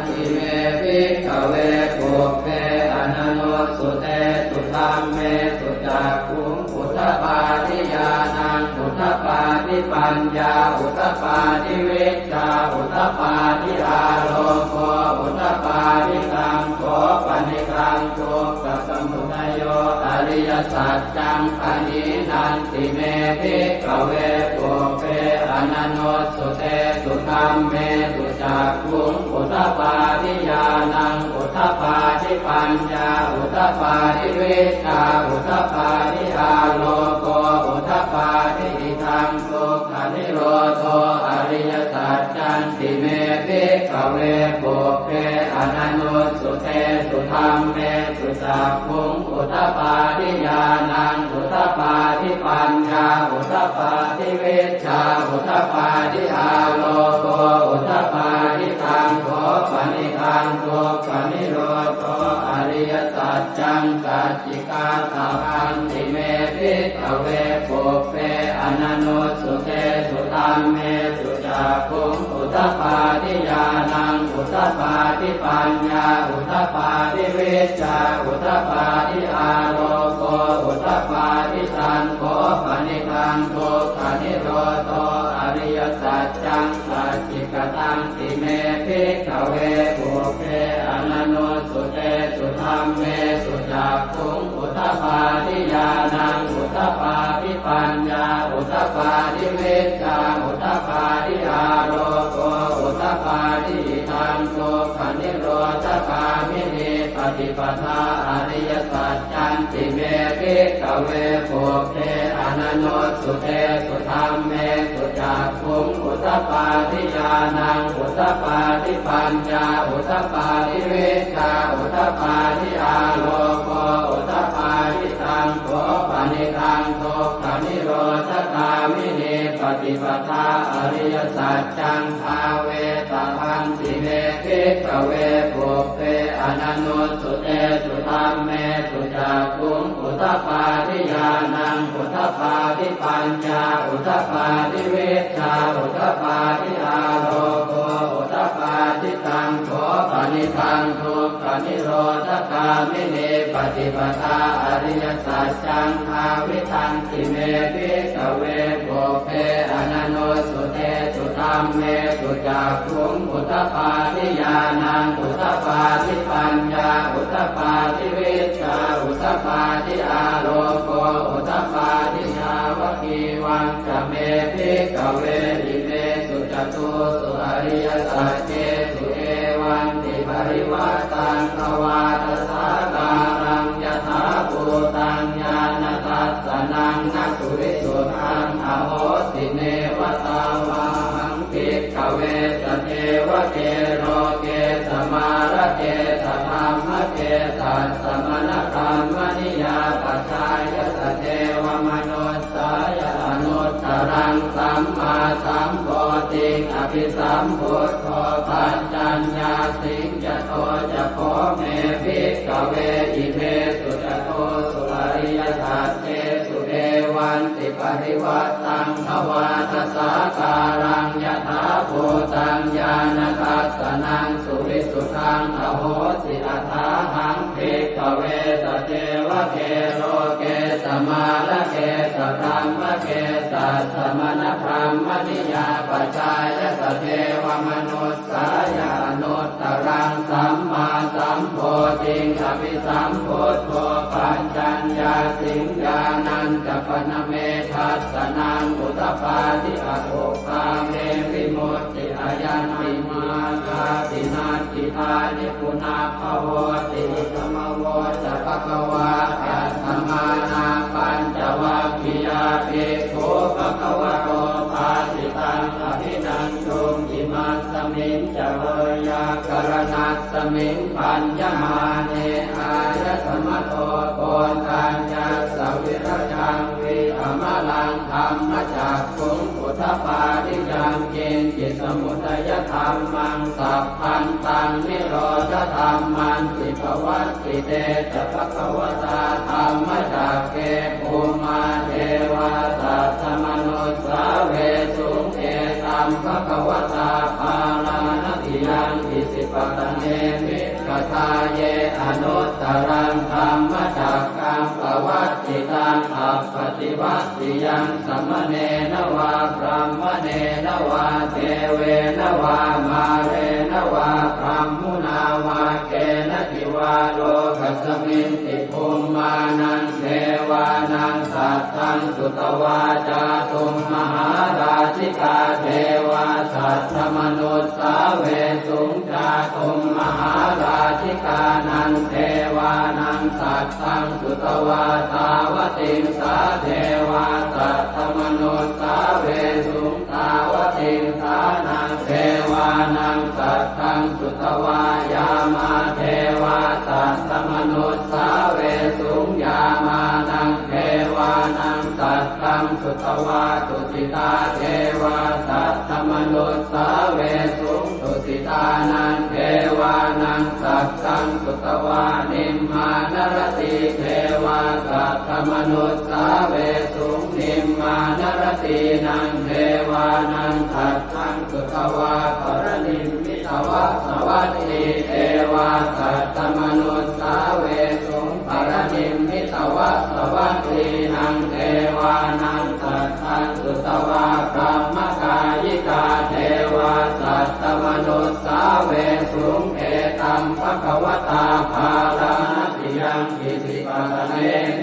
ทิเมภิกขเวโภเปอนันโนสุเตสุธัมเมสุจักขุงอุทธปาทิญาณังอุทธปาทิปัญญาอุทธปาทิเวชชาอุทธปาทิอาโลโกอุทธปาทิตังโขปนิทังทุกขสมุทัยโยอริยสัจจังปณินันติเมภิกขเวโภเปอนันโนสุเตสุธัมเมสุจักขุงอุทธปาทิญาณังอุทธปาทิปัญญาอุทธปาทิเวชชาอุทธปาทิอาโลโกอุทธปาทิทังทุกขนิโรโธอริยสัจจันติเมภิกขเวโภเปอนันโนสุเตสุธัมเมสุจักขุงอุทธปาทิญาณังอุทธปาทิปัญญาอุทธปาทิเวชชาอุทธปาทิอาโลโกอุทธปาทิตังโขปนิทังทุกขนิโรโธอริยสัจจังสัจจิกาตาพันติเมภิกขเวโภเปอนันโนสุเตสุธัมเมสุจักขุงอุทธปาทิญาณังอุทธปาทิปัญญาอุทธปาทิเวชชาอุทธปาทิอาโลโกอุทธปาทิตังโขปนิทังทุกขนิโรโธอริยสัจจังสัจจิกตังติเมภิกขเวโภเปอนันโนสุเตสุธัมเมสุจักขุงอุทธปาทิญาณังอุทธปาทิปัญญาอุทธปาทิเวชชาอุทธปาทิอาโลโกอุทธปาทิทังทุกขนิโรธคามินีปฏิปทาอริยสัจจันติเมภิกขเวโภเปอนันโนสุเตสุธัมเมสุจักขุงอุทธปาทิญาณังอุทธปาทิปัญญาอุทธปาทิเวชชาอุทธปาทิอาโลโกอุทธปาทิตังโขปนิทังทุกขนิโรธคามินีปฏิปทาอริยสัจจังภาเวตพันติเมภิกขเวโภเปอนันโนสุเตสุธัมเมสุจักขุงอุทธปาทิญาณังอุทธปาทิปัญญาอุทธปาทิเวชชาอุทธปาทิอาโลโกอุทธปาทิตังโขปนิทังทุกขนิโรธคามินีปฏิปทาอริยสัจจังภาวิทันติเมภิกขเวโภเปอนันโนสุเตสุธัมเมสุจักขุงอุทธปาทิญาณังอุทธปาทิปัญญาอุทธปาทิเวชชาอุทธปาทิอาโลโกอุทธปาทิชาวกิ ทีวังจะเมภิกขเวอิเมสุจตุสุอริยสัจเจสุเอวันติปริวัตตังภวาทสาการังยถาภูตังญาณทัสสนังนัสุริสุทังอโหสิเนวตาวาหังภิกขเวสเทวเกโรเกสมาระเกสธรรมเกสัสสมณธรรมนิยาปัจจายสเทวมนุสสายอนุตตรังสัมมาสัมโพธิอภิสัมพุทโธปัญจัญญาสิงจโตจะโพเมภิกขเวอิเมสุจโตสุอริยสัจเจสุเอวันติปริวัตตังภวาทสาการังยถาภูตังญาณทัสสนังสุวิสุทังอโหสิอัฏฐาหังภิกขเวสเทวเกโลเกสมาระเกสธรรมเกสัสสมณธรรมนิยาปัจจายสเทวมนุสสายานุตตรังสัมมาสัมโพธิอภิสัมพุทโธปัญจัญญาสิงญาณัญจปนเมทัสสนังอุตตปาทิอโภคาเมวิมุตติอายันติมาคาตินาติทานิปุนาภโวติธรรมโวจะภควาอัตถมานาปัญจวัคคียาภิกขุภควโตภาสิตังอภินันตุอิมัสสมิงจะเวยากรณัสสมิงปัญญมาเนอายสมโตโกนทัญญาสวิรจังวิอมลังธรรมจักขุงพุทธปาทิยังเกณฑ์จิตสมุทัยธรรมังสัพพันตังนิโรธธรรมันติภวัตติเตจะภควตาธรรมจักเกภูมาเทวาสัตตมนุสสาเวสุงเอตัมภควตาภาลานติยังอิสิปตเนมิกทาเยอนุตตรังธรรมจักกังภวัตติตังอัปปติวัตติยังสัมมเนนวาพรหมเนนวาเทเวนวามาเรนวาพรหมุนาวาเกณทิวาโลกัสมินติภูมานังเทวานังสัตตังสุตวาจาตุมมหาราชิกาเทวาสัตตมนุสสาเวสุงจาตุมมหาราชิกานังเทวานังสัตตังสุตวาตาวติงสาเทวาสัตตมนุสสาเวสุงตาวติงสานังเทวานังสัตตังสุตวายามาเทวาสัตตมนุสสาเวสุงยามานังเทวานังสัตตังสุตวาตุสิตาเทวาสัตตมนุสสาเวสุงตุสิตานังเทวานังสัตตังสุตวานิมมานรติเทวาสัตตมนุสสาเวสุงนิมมานรตินังเทวานังสัตตังสุตวาปรนิมมิตวะสวัสดิเทวาสัตตมนุสสาเวสุงปรนิมมิตวะสวัสดินังเทวานังสัตตังสุตวาพรหมกายิกาเทวาสัตตมนุสสาเวสุงเอตัมภควตาภาลานติยังอิสิปตเน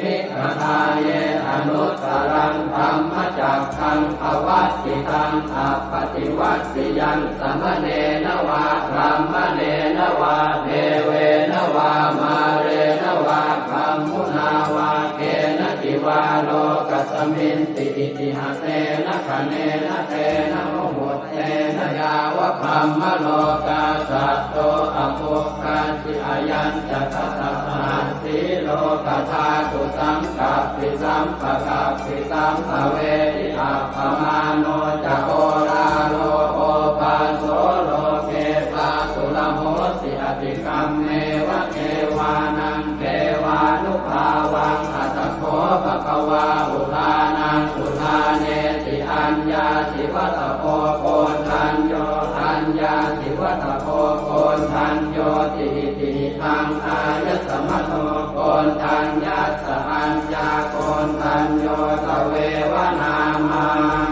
มิกทาเยอนุตตรังธรรมจักขังภวัตติตังอัปปติวัตติยังสัมมเนนวาพรหมเนนวาเทเวนวามาเรนวาพรหมุนาวาเกณทิวาโลกัสมินติอิติหะเตนะคะเนนะเตนะโมหุตเตนะยาวะพรหมโลกาสัตโตอโภคันติอายัญจะทัสสะหันติโลกธาตุสังกัปปิสัมปะกัปปิสัมภเวทิอัปปมาโนจะโอราโลโอปาโสโลเกปาสุลโหสิอติกัมเมวะเทวานังเทวานุภาวังอัตถโขภควาอุทานังอุทาเนติอัญญาสิวัตโพโกนทัญโยอัญญาสิวัตโพโกนทัญโยติติทังอายสมโตโกนทัญญาสอัญญาโกนทัญโยตเววนามัง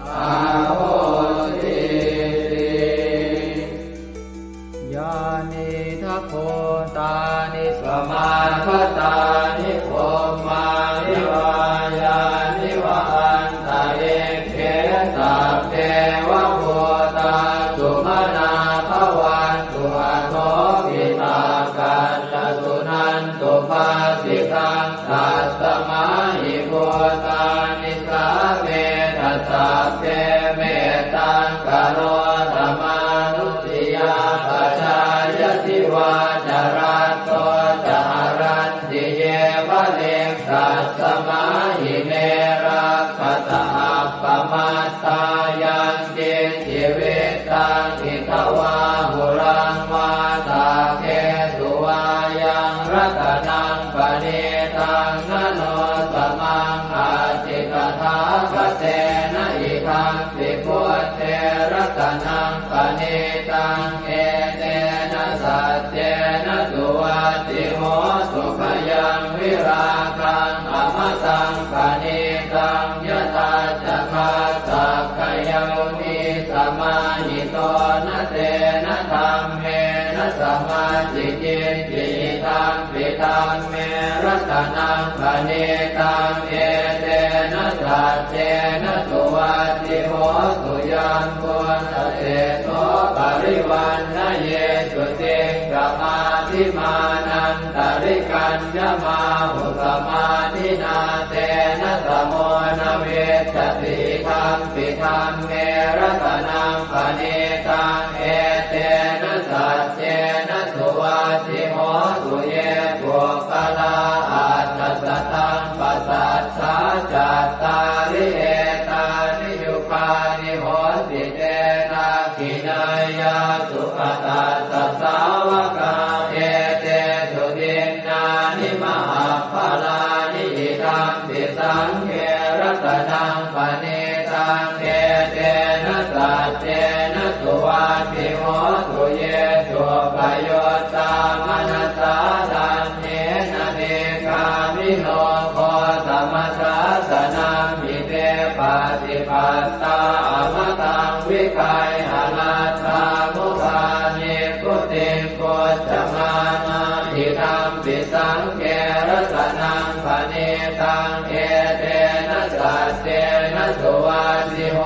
อาโหติยานิทัพโพตานิสมาคตานิโภมานิวายานิวา นิสาเวทัสสะเตเมตังกโรธรรมานุติยาปัจจายติวาจารัตโตจารันติเยวะเลกัสสมาหิเมรักขตาปมัตตายังเจจิเวตังอิทวาหุรังวาตาเกสุวายังรัตนังปณิตังนโนสมังอาจิกถาคเตนะอิทังปิพุทเทรัตนังปณิตังเอเตนะสัจเจนะสุวัตติโหสุขยังวิราคังอมตังปณิตังยตาจักขาสักขยมิสมาหิโตนะเตนะธรรมเมนะสมาธิจิตติตังปิตังเมรัตนังปณิตังเอเตนะสัจเจนะสุวัตติโหสุยัมพุทธเตโสปริวันนะเยสุติงกมาธิมานันตริกัญญมาหุสมาธินาเตนะสโมนะเวสติธัมปิธัมเมรัตนังปณิตังเอเตนะสัจเจนะสุวัตติโหสุเยปุคลาอัตถสัตตังปัสสัทธาจัตตาริเอตานิยุคานิโหติเตนะขินายาสุขตาสัสสาวกาเอเตสุตินนานิมหาภลานิอิทัมปิสังเขรัตนังปณิตังเอเตนะสัจเจนะสุวัตติโหสุเยสุปโยตามนัสสาทันเนนะเนกามิโนโคสมัสสะสนังมิเตปฏิปัตตาอมตังวิคัยหนาตามุปานิพุติงโกจมานาทิธัมปิสังเกรัตนังปณิตังเอเตนะสัจเจนะสุวัตติโห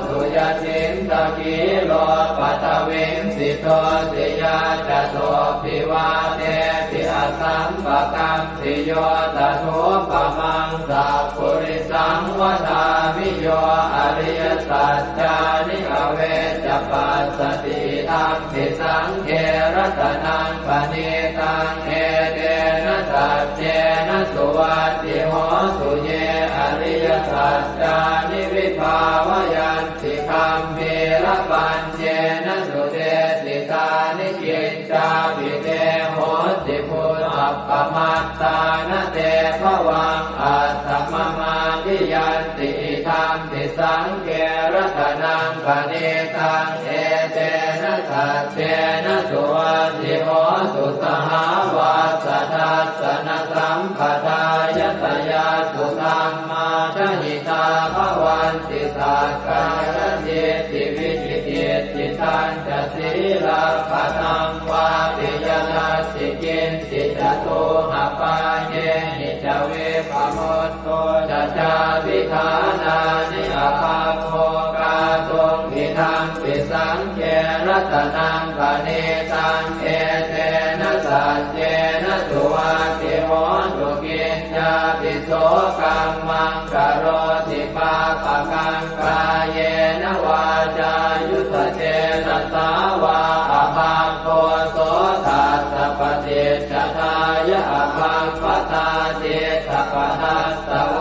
สุยตินตะกิโลปัตวิงสิโตติยาจโตปิวาเตปิอสัมปะกัมปิโยตถุปมังสัพพุริสังวทามิโยอริยสัจจานิอเวจปัสสติธัมปิสังเขรัตนังปณิตังเอเตนะสัจเจนะสุวัตติโหสุเยอริยสัจจานิวิภาวยันติคัมภีรปัญเจนะสุเตสิตานิกิจจาภิเตโหติพุทธปมัตตานะเตภวังอัตถมมาทิยันติธัมปิสังเขรัตนังปณิตังเอเตนะสัจเจนะสุวัตติโหสุสหาวาสทัสสนสัมปทายตยาสุธัมมาชหิตาภวันติสักกายจิตติวิจิติจิตัญจศีลาภตังวาปิยนัสสิกินสิจตุหปาเยหิจเวปโมตโตจะจาวิธานานิอาภาโภกาตุงอิทังปิสังเขรัตนังปณิตังเอเตนะสัจเจนะสุวัตติโหสุกินจาปิโสกัมมังกโรติปาปะกังกายเยนะวาจายุตเจนะสาวาอภาโคโสทัสสะปฏิจจทายะอภาปตาเจตปทัสสะโอ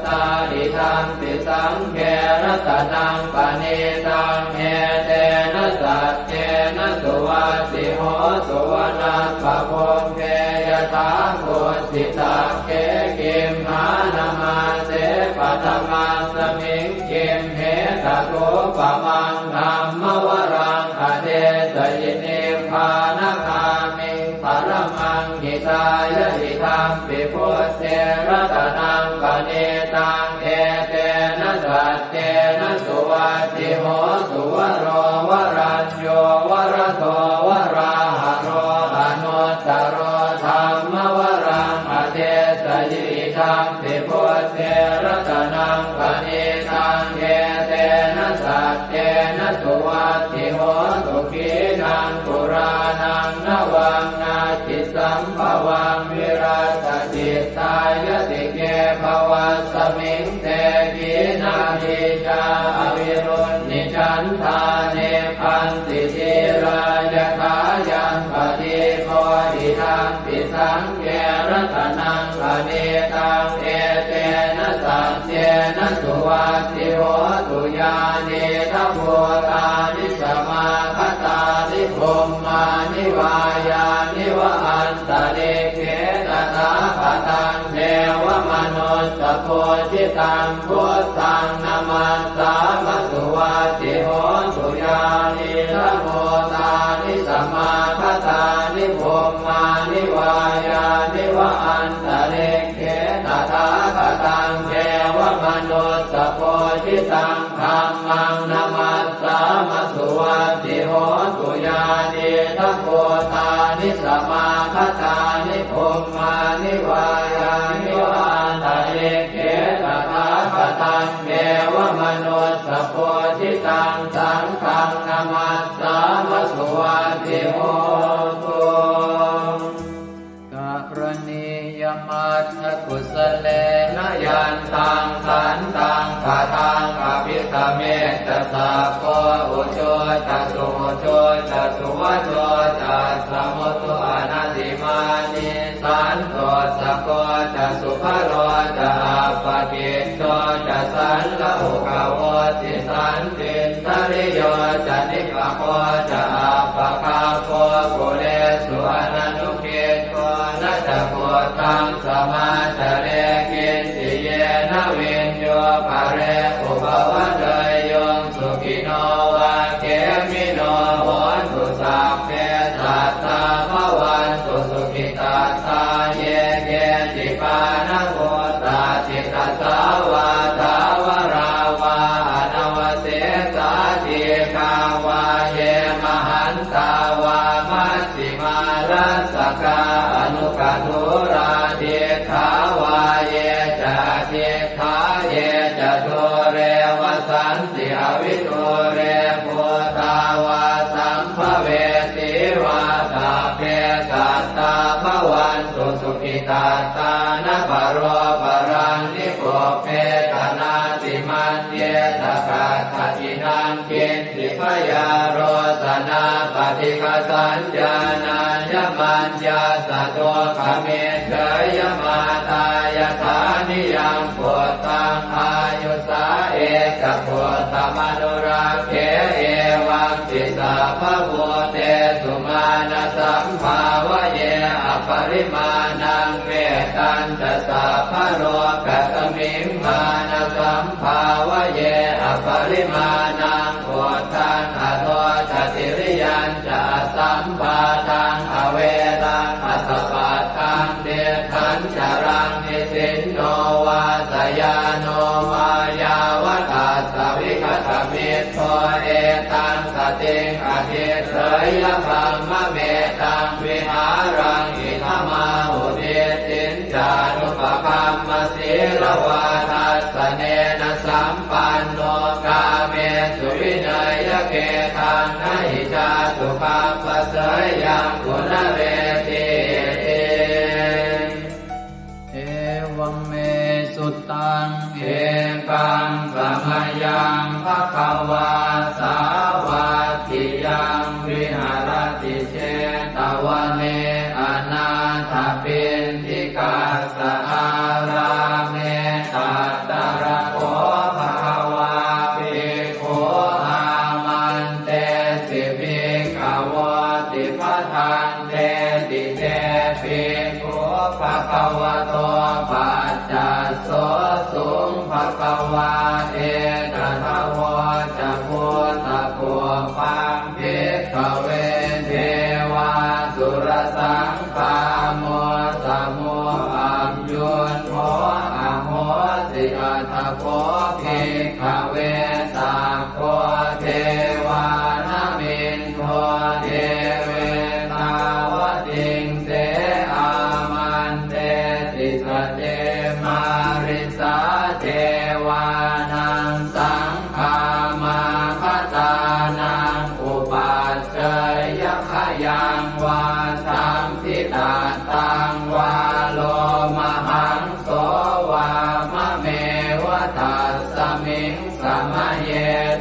ตาหิธัมปิสังเขรัตนังปณิตังเอเตนะสัจเจนะสุวัตติโหสุวนาภโพเกยถาโคสิตาเกกิมหานามาเสปัตมาสมิงกิมเหตโกปมังธัมมวรังอเดสยินิพพานคามิงปรมังหิตายะหิธัมปิพุทเทรัตนังปณิตังเอเตนะสัจเจนะสุวัตติโหสุวโรวรัญโยวรโตวราหะโรอนุตตโรธัมมวรังอเดสยิธัมปิพุทเทรัตนังปณิตังเอเตนะสัจเจนะสุวัตติโหสุขีนังปุรานังนวังนาจิสัมภวังวิรัตติตายติเกภวัสมิงเต ทิจาอวิรุณนิฉันทาเนพันติจิรายถายังปฏิโพธิทังปิสังเกรัตนังอเนตังเอเตนะสัจเจนะสุวัตติโหตุญาเนทัพโพตานิสมาคตานิพรหมานิวายานิวะอันตะเลเขตตาปตังเทวมนุสสโพธิตังพุทธังนามัสสามะสุวัตติโหตุญานิทัพโพตานิสมาคตานิพรหมานิวายานิวะอันตะเลเขตตาปตังเทวมนุสสโพธิตังธัมมังนามัสสามะสุวัตติโหตุญานิทัพโพตานิสมาคตานิพรหมานิวายานิวะอันตะเลเขตตาปตังเทวมนุสสโพธิตังสังฆังนามัสสามะสุวัตติโหตุกรณียมัตถกุสเลนะยันตังขันตังคาทังอภิสเมตสัพโพอุโชตสุโชตสุวโชตสมุตุอนัตติมานิสันโตสะโกตสุภโรตอัปปกิตโตจะสันละหุกโวติสันตินทริโยจะนิกโคจะอัปปคาโคกุเลสุอนันุเกโตนะจะโพธังสมาจเรกินติเยนะวินโยภะเรอุปวัตเตยงสุขิโนวะเกมิโนโหตุสัพเพสัตตาภวันตุสุขิตาตาเยเกจิปานะโหตาจิตตสาวาทาวราวาอนวเสสาธิกาวาเยมหันตาวามัชฌิมารัสสกาอนุกัตุราเทขาวาเยจะเทขาเยจะโทเรวสันติอวิโทเรภูตาวาสัมภเวติวาตาเพสัตตาภวันตุสุขิตาตานะปโรปรังนิโกเพตนาติมันเยตกาตตินังกินติพยาโรสนาปฏิฆาสัญญาณายมัญญาสะโตขเมเฉยมาตายฐานิยังโพธังอายุสาเอกโพธมนุราเขเอวังติสาภโวเตสุมาณสัมภาวะเยอปริมาณังเวตันจะสาภโรกัสมิงมาณสัมภาวะเยอปริมาณังโพธังอโทจติริยัญจะสัมปาทังอเวรังอัสสปัตตังเดทันจรังนิสินโนวาสยาโนมายาวตัสสวิคตมิตโตเอตังสติงอธิเสยพัมมะเมตังวิหารังอิทมาหุเดตินจานุปคัมมสีลวาทัสสเนนะสัมปันโนกาเมสุวินัยเกทังนะหิจาตุปัปปะเสยยังกุณเรติเอวังเมสุตังเอกังสมยังภควาสาวัตถิยังวิหารติเชตวันเนอนาถปิณฑิกาสอาราเมตัตตระโขภควาภิกขุอามันเตสิภิกขวติภัทธังเตติเตภิกขุภควโตปัจจัสโสสุงภควาเอตถาวจะพุทธภูปังภิกขเวเทวาสุรสังฆาโมสมุอัมยุนโมอโหสิอัตถโพภิกขเวสัพโพเทวานามินโทเทเวตาวติงเสอามันเตติสเตมาริสาเทวานังสังฆามาคตานังอุปัชฌยขยังวาสัมพิตาตังวาโลมหังโสวามะเมวะตัสสะ มิงสมะเย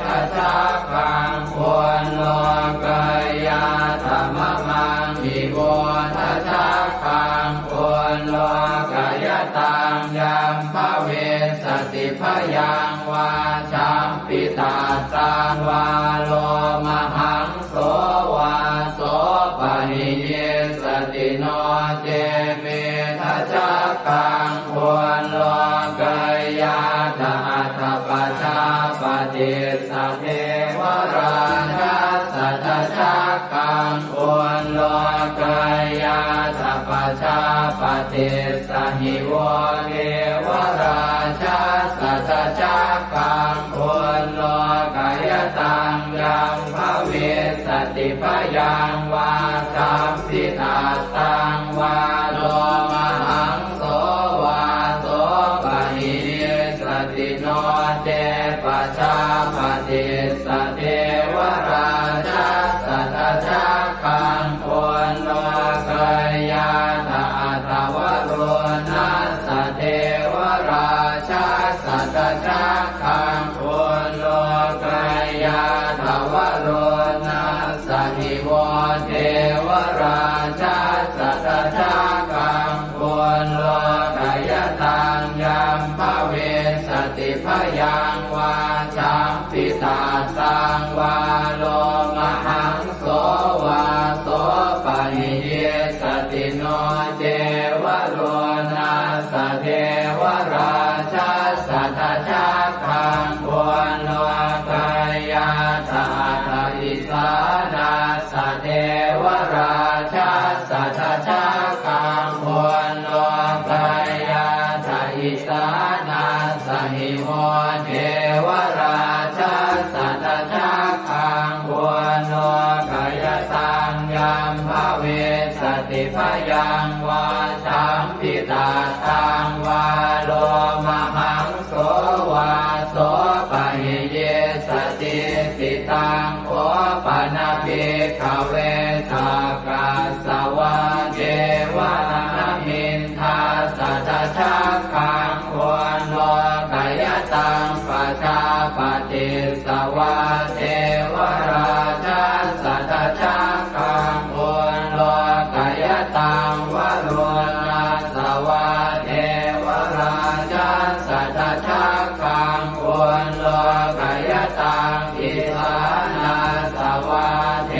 ทัสสะคังควรโลกายาธรรมมังอิโวทัสสะคังควรโลกายตังยัมภเวสติพยังวาชัมปิตาตังวาโลมหังโสวาโสปะหิเยสติโนเจเมทัสสะคังควรโลกายาธาตปัจจาปฏิสัทเทวราชาสัทธะคังควรโลกายาธาปัจจาปฏิสหิโวเทวราชาสัทธะคังควรโลกายตังยัมภเวสติพยังวาชัมปิตาตังวาโลมหังโสวาโสปะหิเยสติโนเจปัจจาปฏิสเทวราชาสัทธะคังควรโลกายาธาตวโรนัสสะเทวราชาสัทธะคังควรโลกายาธาวโรนัสสะหิโวเทวราชาสัทธะคังควรโลกายตังยัมภเวสติพยังวาชัมปิตาตังวาโลมหังโสวาโสปะหิเยสติโนเจวโรนัสสะเทวราชาสัทธะคังควรโลกายาธาตอิสานาสะเทวราชาสัทธะคังควรโลกายาธาอิสานาสหิโมเทวราชาสัทธะคังควรโลกายตังยัมภเวสติพยังวาชัมปิตาตังวาโลมหังโสวาโสปะหิเยสติติตังโอปะนาภิกขเวสักกัสสวะเจวะนามินทาสัทธะคังควรโลกายตังปัจจาปฏิสวะเทวราชาสัทธะคังควรโลกายตังวโรนัสสวะเทวราชาสัทธะคังควรโลกายตังอิสานาสวะเท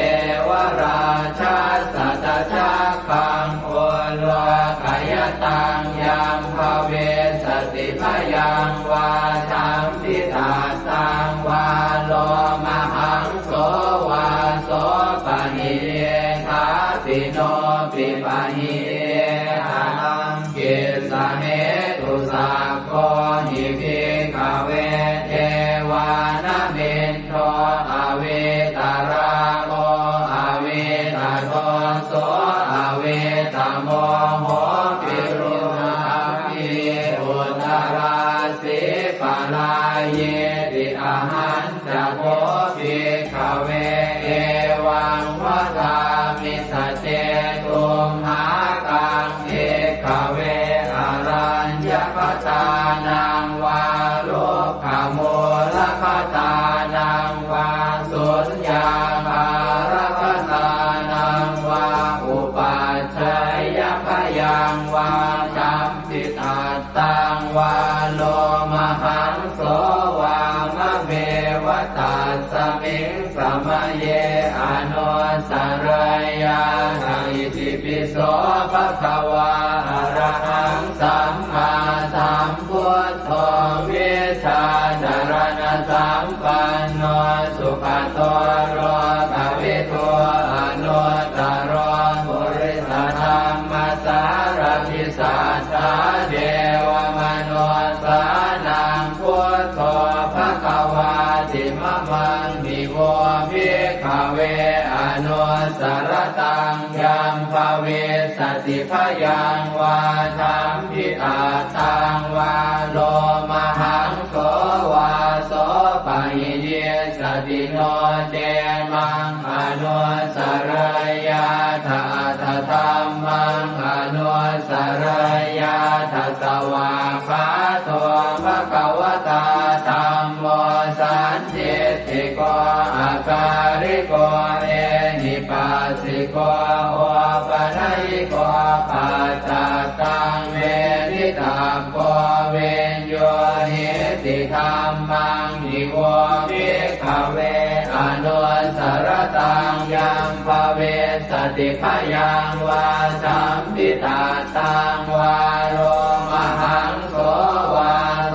วราชาสัทธะคังควรโลกายตังยัมภเวสติพยังวาชัมปิตาตังวาโลมหังโสวาโสปะหิเยทาปิโนปิปะหิเยหังกิสะเหตุสักโคหิภิกขเวเทวานะเมนโทอเวตาราโมอเวตาโทโสอเวตาโมโหปิรุนาภิอุตตราสิปะลาเยติอาหันจะโพภิกขเวเอวังวะทามิสเจตุมหากังเภิกขเวอารัญญปตานังวาโลภโมลภตานังวาสุญญาภารคตานังวาอุปัชฌยพยังวาชัมปิตาตังวาโลมหังโสวามะเมวตัสสมิงสมะเยอนุสรยาอิติปิโสภะคะวาอะระหังสัมมาสัมพุทโธวิชาจารณะสัมปันโนสุขโตโรภวิโตอนุตตรบุริสธรรมสารพิสัทธาเดวมนุสานังพุทโธภะคะวาติมะมังมิโวภิกขเวอนุสรตังยัมภเวสติพยังวาชัมปิตาตังวาโลมหังโสวาโสปะหิเยสติโนเจมังอนุสรยาธาตธรรมังอนุสรยาทัสสวาคาโตภะคะวตาธัม สันติติโกอาการิโกเอหิปัสสิโกโอปนัยโกปัจจตังเวทิตาโกเวนโยหิติธัมมังนิโวภิกขเวอนุสรตังยัมภเวสติพยังวาสัมปิตาตังวาโรมหังโสวาโส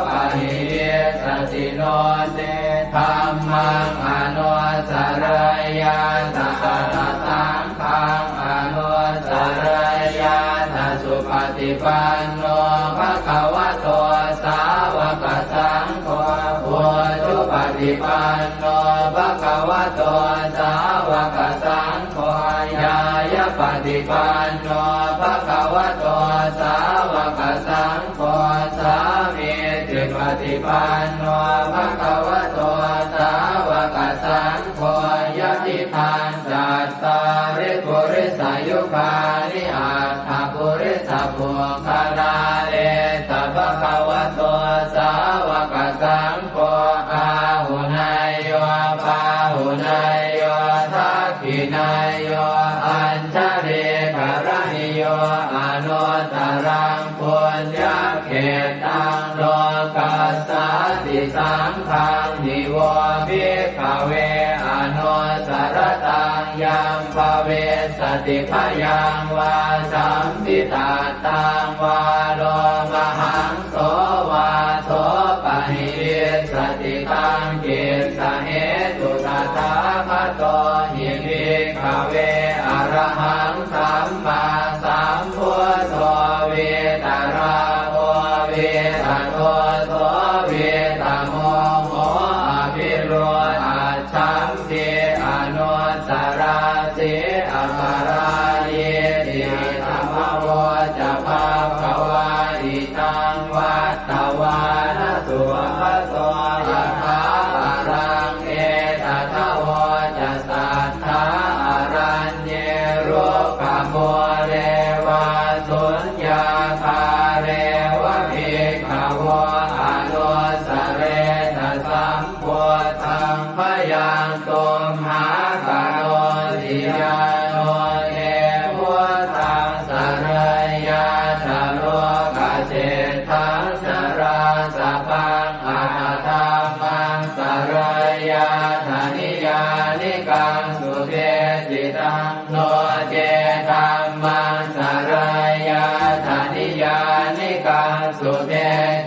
ปะหิสติโนเตธัมมังอนุสรยาตถาตังขังอนุสรยาตสุปฏิปันโนภะคะวะโตสาวกสังโฆพุทธุปฏิปันโนภะคะวะโตสาวกสังโฆญาญาปฏิปันโนภะคะวะโตสาวกสังโฆสามีจิปฏิปันโนภะคะวะโตสาวกสังโฆยะติทานจัตตาริปุริสายุคานิอัตถปุริสปุคลาเอตภะคะวะโตสาวกสังโฆอาหุนายโยปาหุนายโยทักขินายโยอัญชริกรณิโยอนุตตรังปุญญเขตังโลกัสสติสังฆังนิโวภิกขเวอนุสรตังยัมภเวสติพยังวาสัมปิตาตังวาโลมหังโสวาโสปะหิสติตังกิสสะเหตุตถาคตหิภิกขเวอรหังสัมมาสัมพุทโธเวตราโอเวตโตโสเวตโมโหอภิโรอาชัมเทอนุสราเสอปาราเยติธรรมโวจะภาควาอิตังวัตตวานสุภโสยะถาอารังเอตถาวจะสัทธาอารัญเยโรกโมเรวาสุญญาคาเรวะภิกขวะอนุสเรตสัมโพธังพยังตุมหากโนติยาโนเอพุทธังสรยาชโลกเจตังสราสปังอาธรรมังสรยาธนิยานิกังสุเทจิตังโนเจธัมมังสรยาธนิยานิกังสุเท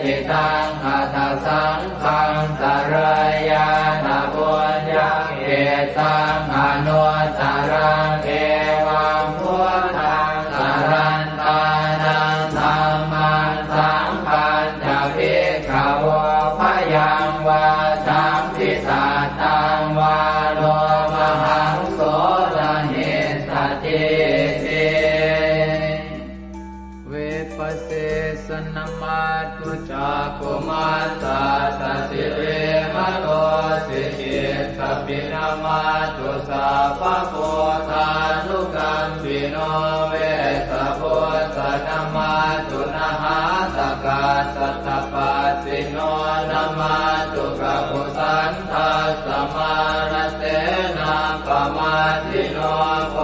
จิตังอัตถสังฆังสรยาธปุญญเขตังอนุสรังเอวังพุทธังสรันตานังธัมมังสังฆังจะภิกขวะพยังวาสัมภิตาตังวาโลมหังโสรหิสติเตเวปัสเสสนมาตุจักขุมาตาสสิเรมโตสิกิสปินามาตุสัพพะโพธานุกัมปิโนเวสะโพธนามาตุนะหาตกาสัตตปัสสิโนนามาตุกะปุสันทัสสมานเสนาปมาทิโนโพ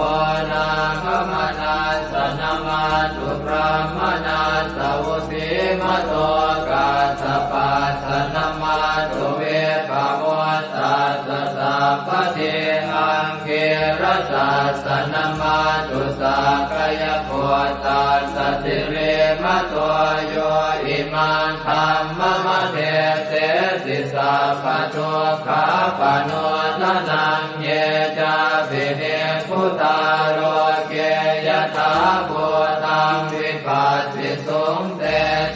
นาคมนาสนามาตุพระมนาสวุสีมโตกาสปัสสนามาตุเวปโมตัสสะสัพพะเทอังเกรสัสสนามาตุสักกายโพตัสสะติเรมโตโยอิมังธัมมะมะเทเสสิสัพพะทุกขาปโนทนังเยจาภิเนพุทธาโรเกยถาภูตังวิปัสสิสุงเต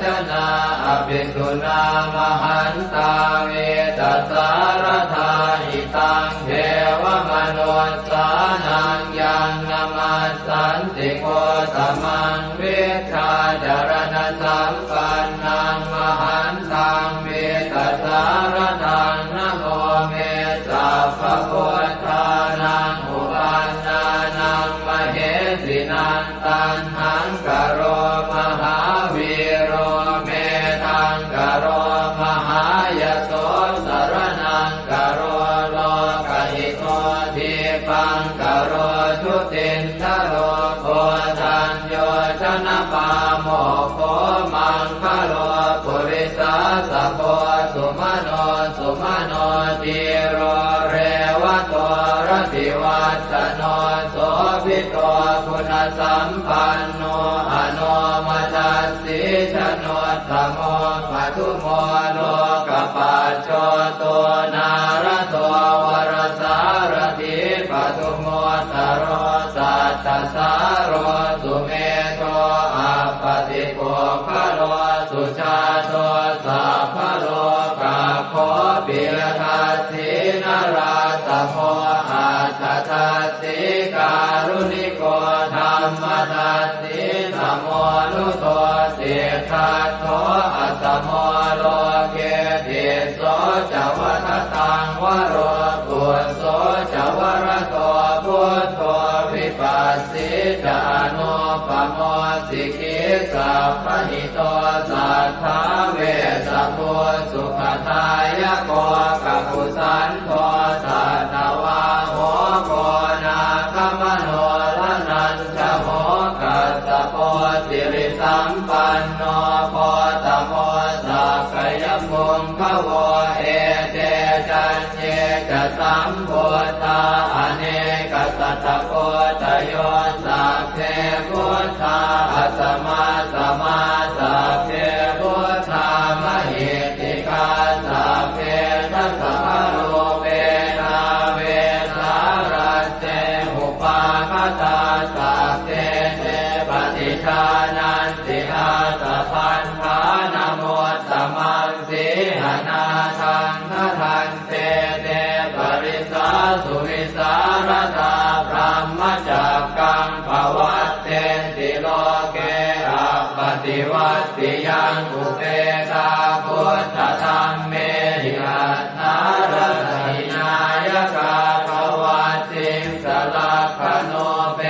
ชนะอภิสุนามหันตาเวตัสสารธาอิตังเทวมนุสสานังยังนามัสสันติโกตมังวิชาจารณสัมปันนังมหันตังเวตัสสารตังนะโมเมสัพพะพุทธานังอุปันนานังมเหสินังตันหังกโรมหาวีโรเมทังกโรมหายโสสโร สุมาโนติโรเรวะโตรติวัตโนโสภิโตคุณสัมปันโนอโนมัสสิชโนตโมปัทุโมโลกปัจโจโตนารโตวรสารถิปัทุโมตโรสัตตสารโรสุเมโตอัปปติโกภโลสุชาโตสัพพโลกาโคปิยทัสสินาราสโมอัตถทัสสิการุณิโกธรรมทัสสิสมโมนุโตเสทัสโตอัสสโมโลเกติโสจวัฏตังวโรกุโสจวรโตพุทโธวิปัสสิจานุปโมสิกิสัพพหิโตสัทธาเวสสุสุขทายโกกัปปุสันโตสัตวาโหโกนาคมโนลนันจโมกัสสโพสิริสัมปันโนโพตโมสักขยมุงภโวเอเตจันเยจะสัมโพธาอเนกสัตตโพธโยสัพเพพุทธาอัสสมาสมาสัพเพพุทธามหิติกาสัพเพทัสสะโลเวนาเวสารัสเตอุปาคตาสัพเพเตปฏิชานันติอาสะพันธานโมตตมังสีหนาทังทันเตเตปริสาสุวิสารตาพรหมจักกังภวัตเตติโลเกอัปปติวัตติยังอุเปกาพุทธธรรมเมหิอัตถารถินายกาภวัตติสลักขโนเป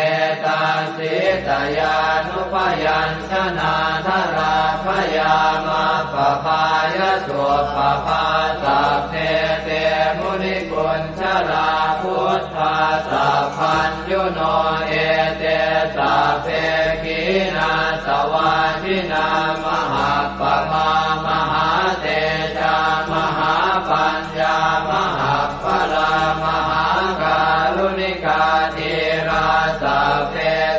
ตาสิตยานุปยัญชนะธราพยามาปภายสุปภาสัพเพเตมุนิกุญชลาพุทธาสัพพัญญุโนเอเตสัพเพขีนาสวาทินามหาปมามหาเตจามหาปัญญามหาพลามหาการุณิกาธีราสัพเพ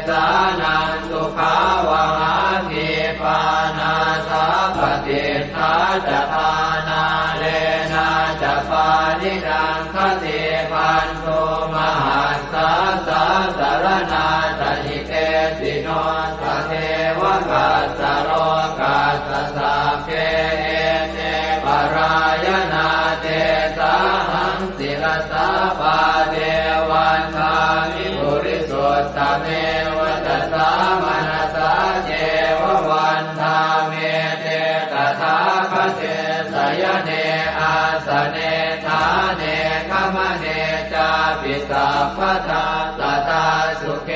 สานันตุขาวหาทีปานาสัพพติทาจทานาเลนะจะปานิดังคติพันโทมหัสสะสะสารนาตหิเตสิโนทะเทวกัสสะโรกัสสะสัพเพเอเตปรายนาเตสาหังศิรสาปาเทวันทามิปุริสุทธเมวัตสามนัสสะเจววันทาเมเตตถาคเตสยเนอาสเนธาเนขมเนจาปิสัพพทาสตาสุเข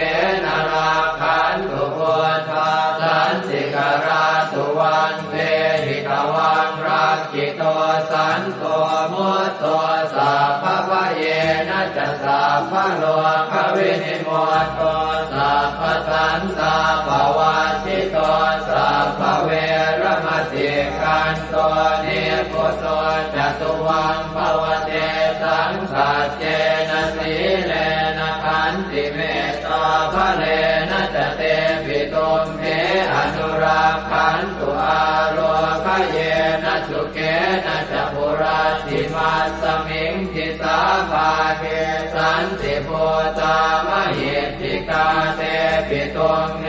นราคันตุพุทธาสันติกราสุวันเวหิตวังรักขิโตสันโตมุตโตสัพพะเยนะจะสัพพะโลกวินิโมตโตสัพพะสันตาภวัติโตสัพพะเวรมติกันโตนิพุตโตจตุวังภวเตสังสัจเจนะสีเลนะขันติเมตตาภะเลนะจะเตปิตุมเหอนุรักขันตุอาโรคเยนะสุเกนะจะปุราติมัสสมิงทิสาภาเกสันติโพตามหิทธิกาเตปิตุมเห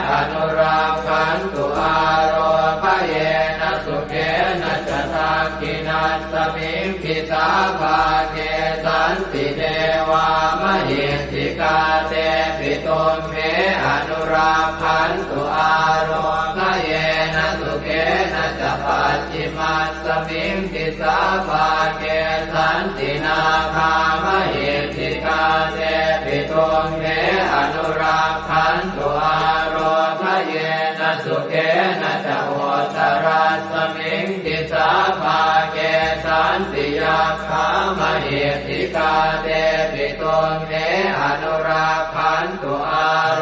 อนุรักขันตุอาโรคเยนะสุเกนะจะทักขินัสสมิงทิสาภาเกสันติเทวามหิทธิกาเตปิตุมเหอนุรักขันตุอาโรคเยนะสุเกนะจะปัจฉิมัสสมิงทิสาภาเกสันตินาคามหิทธิกาเตปิตุมเหอนุรักขันตุอาโรคเยนะสุเกนะจะโหตรัสสมิงทิสาภาเกสันติยาคามหิทธิกาเตปิตุมเหอนุรักขันตุอาโร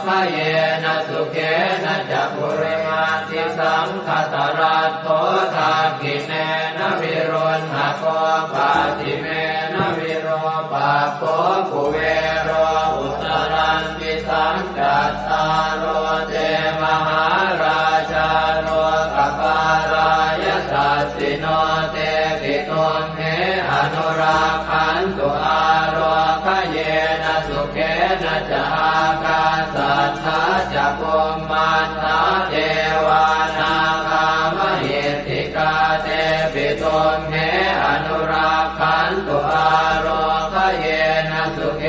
ค เยนะสุเขนะจักขุริมาติสังคตรัตโตทากิเนนะวิรุณหะโกปาติเมนะวิโรปาโกกุเวโรอุตรันติสังกัตตาโรเตมหาราชาโรกปารายสัสสิโนเตปิตุมเหอนุราคันตุอาโรคเยนะสุเขนะจะอากาสัทธาจะกุมมันตาเทวานากามหิติกาเตปิตุมเหอนุราคันตุอาโรคเยนะสุเข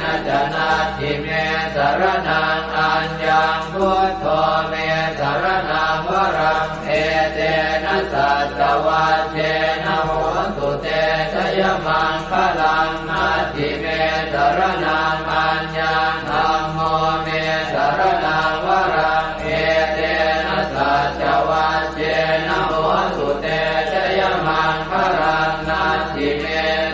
นะจะนาทิเมสรนังอัญญังพุทโธเมสรนังวรังเอเตนะสัจวัชเชนะโหตุเตชยมังคลังนาทิเมสรนังอัญญังธัมโมเมสรนังวรังเอเตนะสัจวัชเชนะโหตุเตชยมังคลังนาทิเม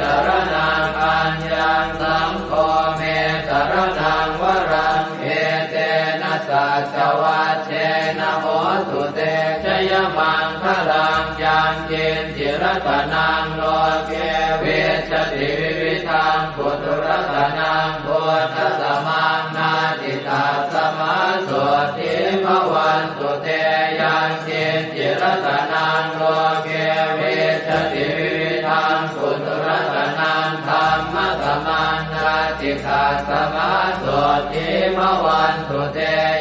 สรนังอัญญังสังโฆเมสรนังวรังเอเตนะสัจวัชเชนะโหตุเตชยมังคลังยังเจนจิรตนังโลเกเวชติวิวิธังปุถุรตนังโพธสมังนาติตาสมาโสติภวันตุเตยังเจนจิรตนังโลเกเวชติวิวิธังปุถุรตนังธรรมสมังนาติตาสมาโสติภวันตุเต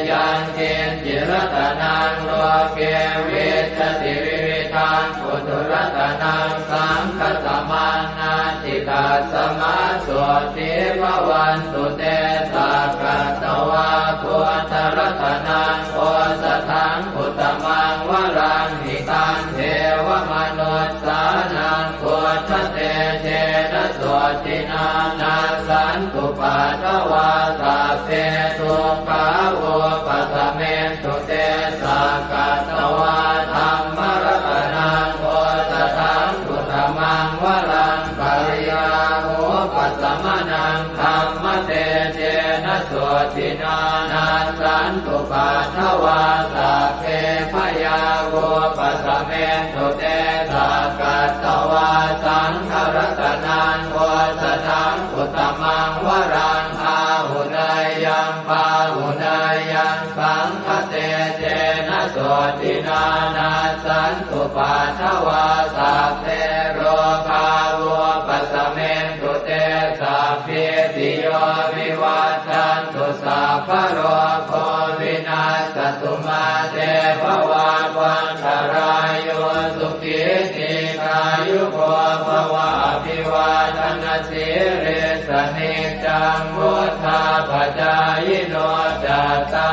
ยังเจนจิรตนังโลเกเวชติวิวิธังปุถุรตนังสังฆสมังนาติตาสมาโสติภวันตุเตสักกตวาพุทธรัตนังโอสถังอุตมังวรังหิตังเทวมนุสสานังพุทธเตเจนะโสตินานาสันตุปัฏฐวาสัพเพทุกขาโวปัสสเมตุเตสักกตวาธัมมรัตนังโอสถังอุตมังวรังปริยาโหปัสสมนังธัมมเตเจนะโสตินานาสันตุปัฏฐวาสัพเพพยาโวปัสสเมตุเตสักกตวาสังฆรัตนังโอสถังอุตมังวรังอาหุนายยังปาหุนายยังสังฆเตเจนะโสตินานาสันตุปัฏฐวาสัพเพโรคาโวปัสสเมตุเตสัพเพติโยวิวัชชันตุสัพพะโรโควินาศตุมาเตภวัตวันตรายโยสุขิติกายุโกภวะอภิวาทนาสิริสนิจังวุฒาปัจจายโนจัตตา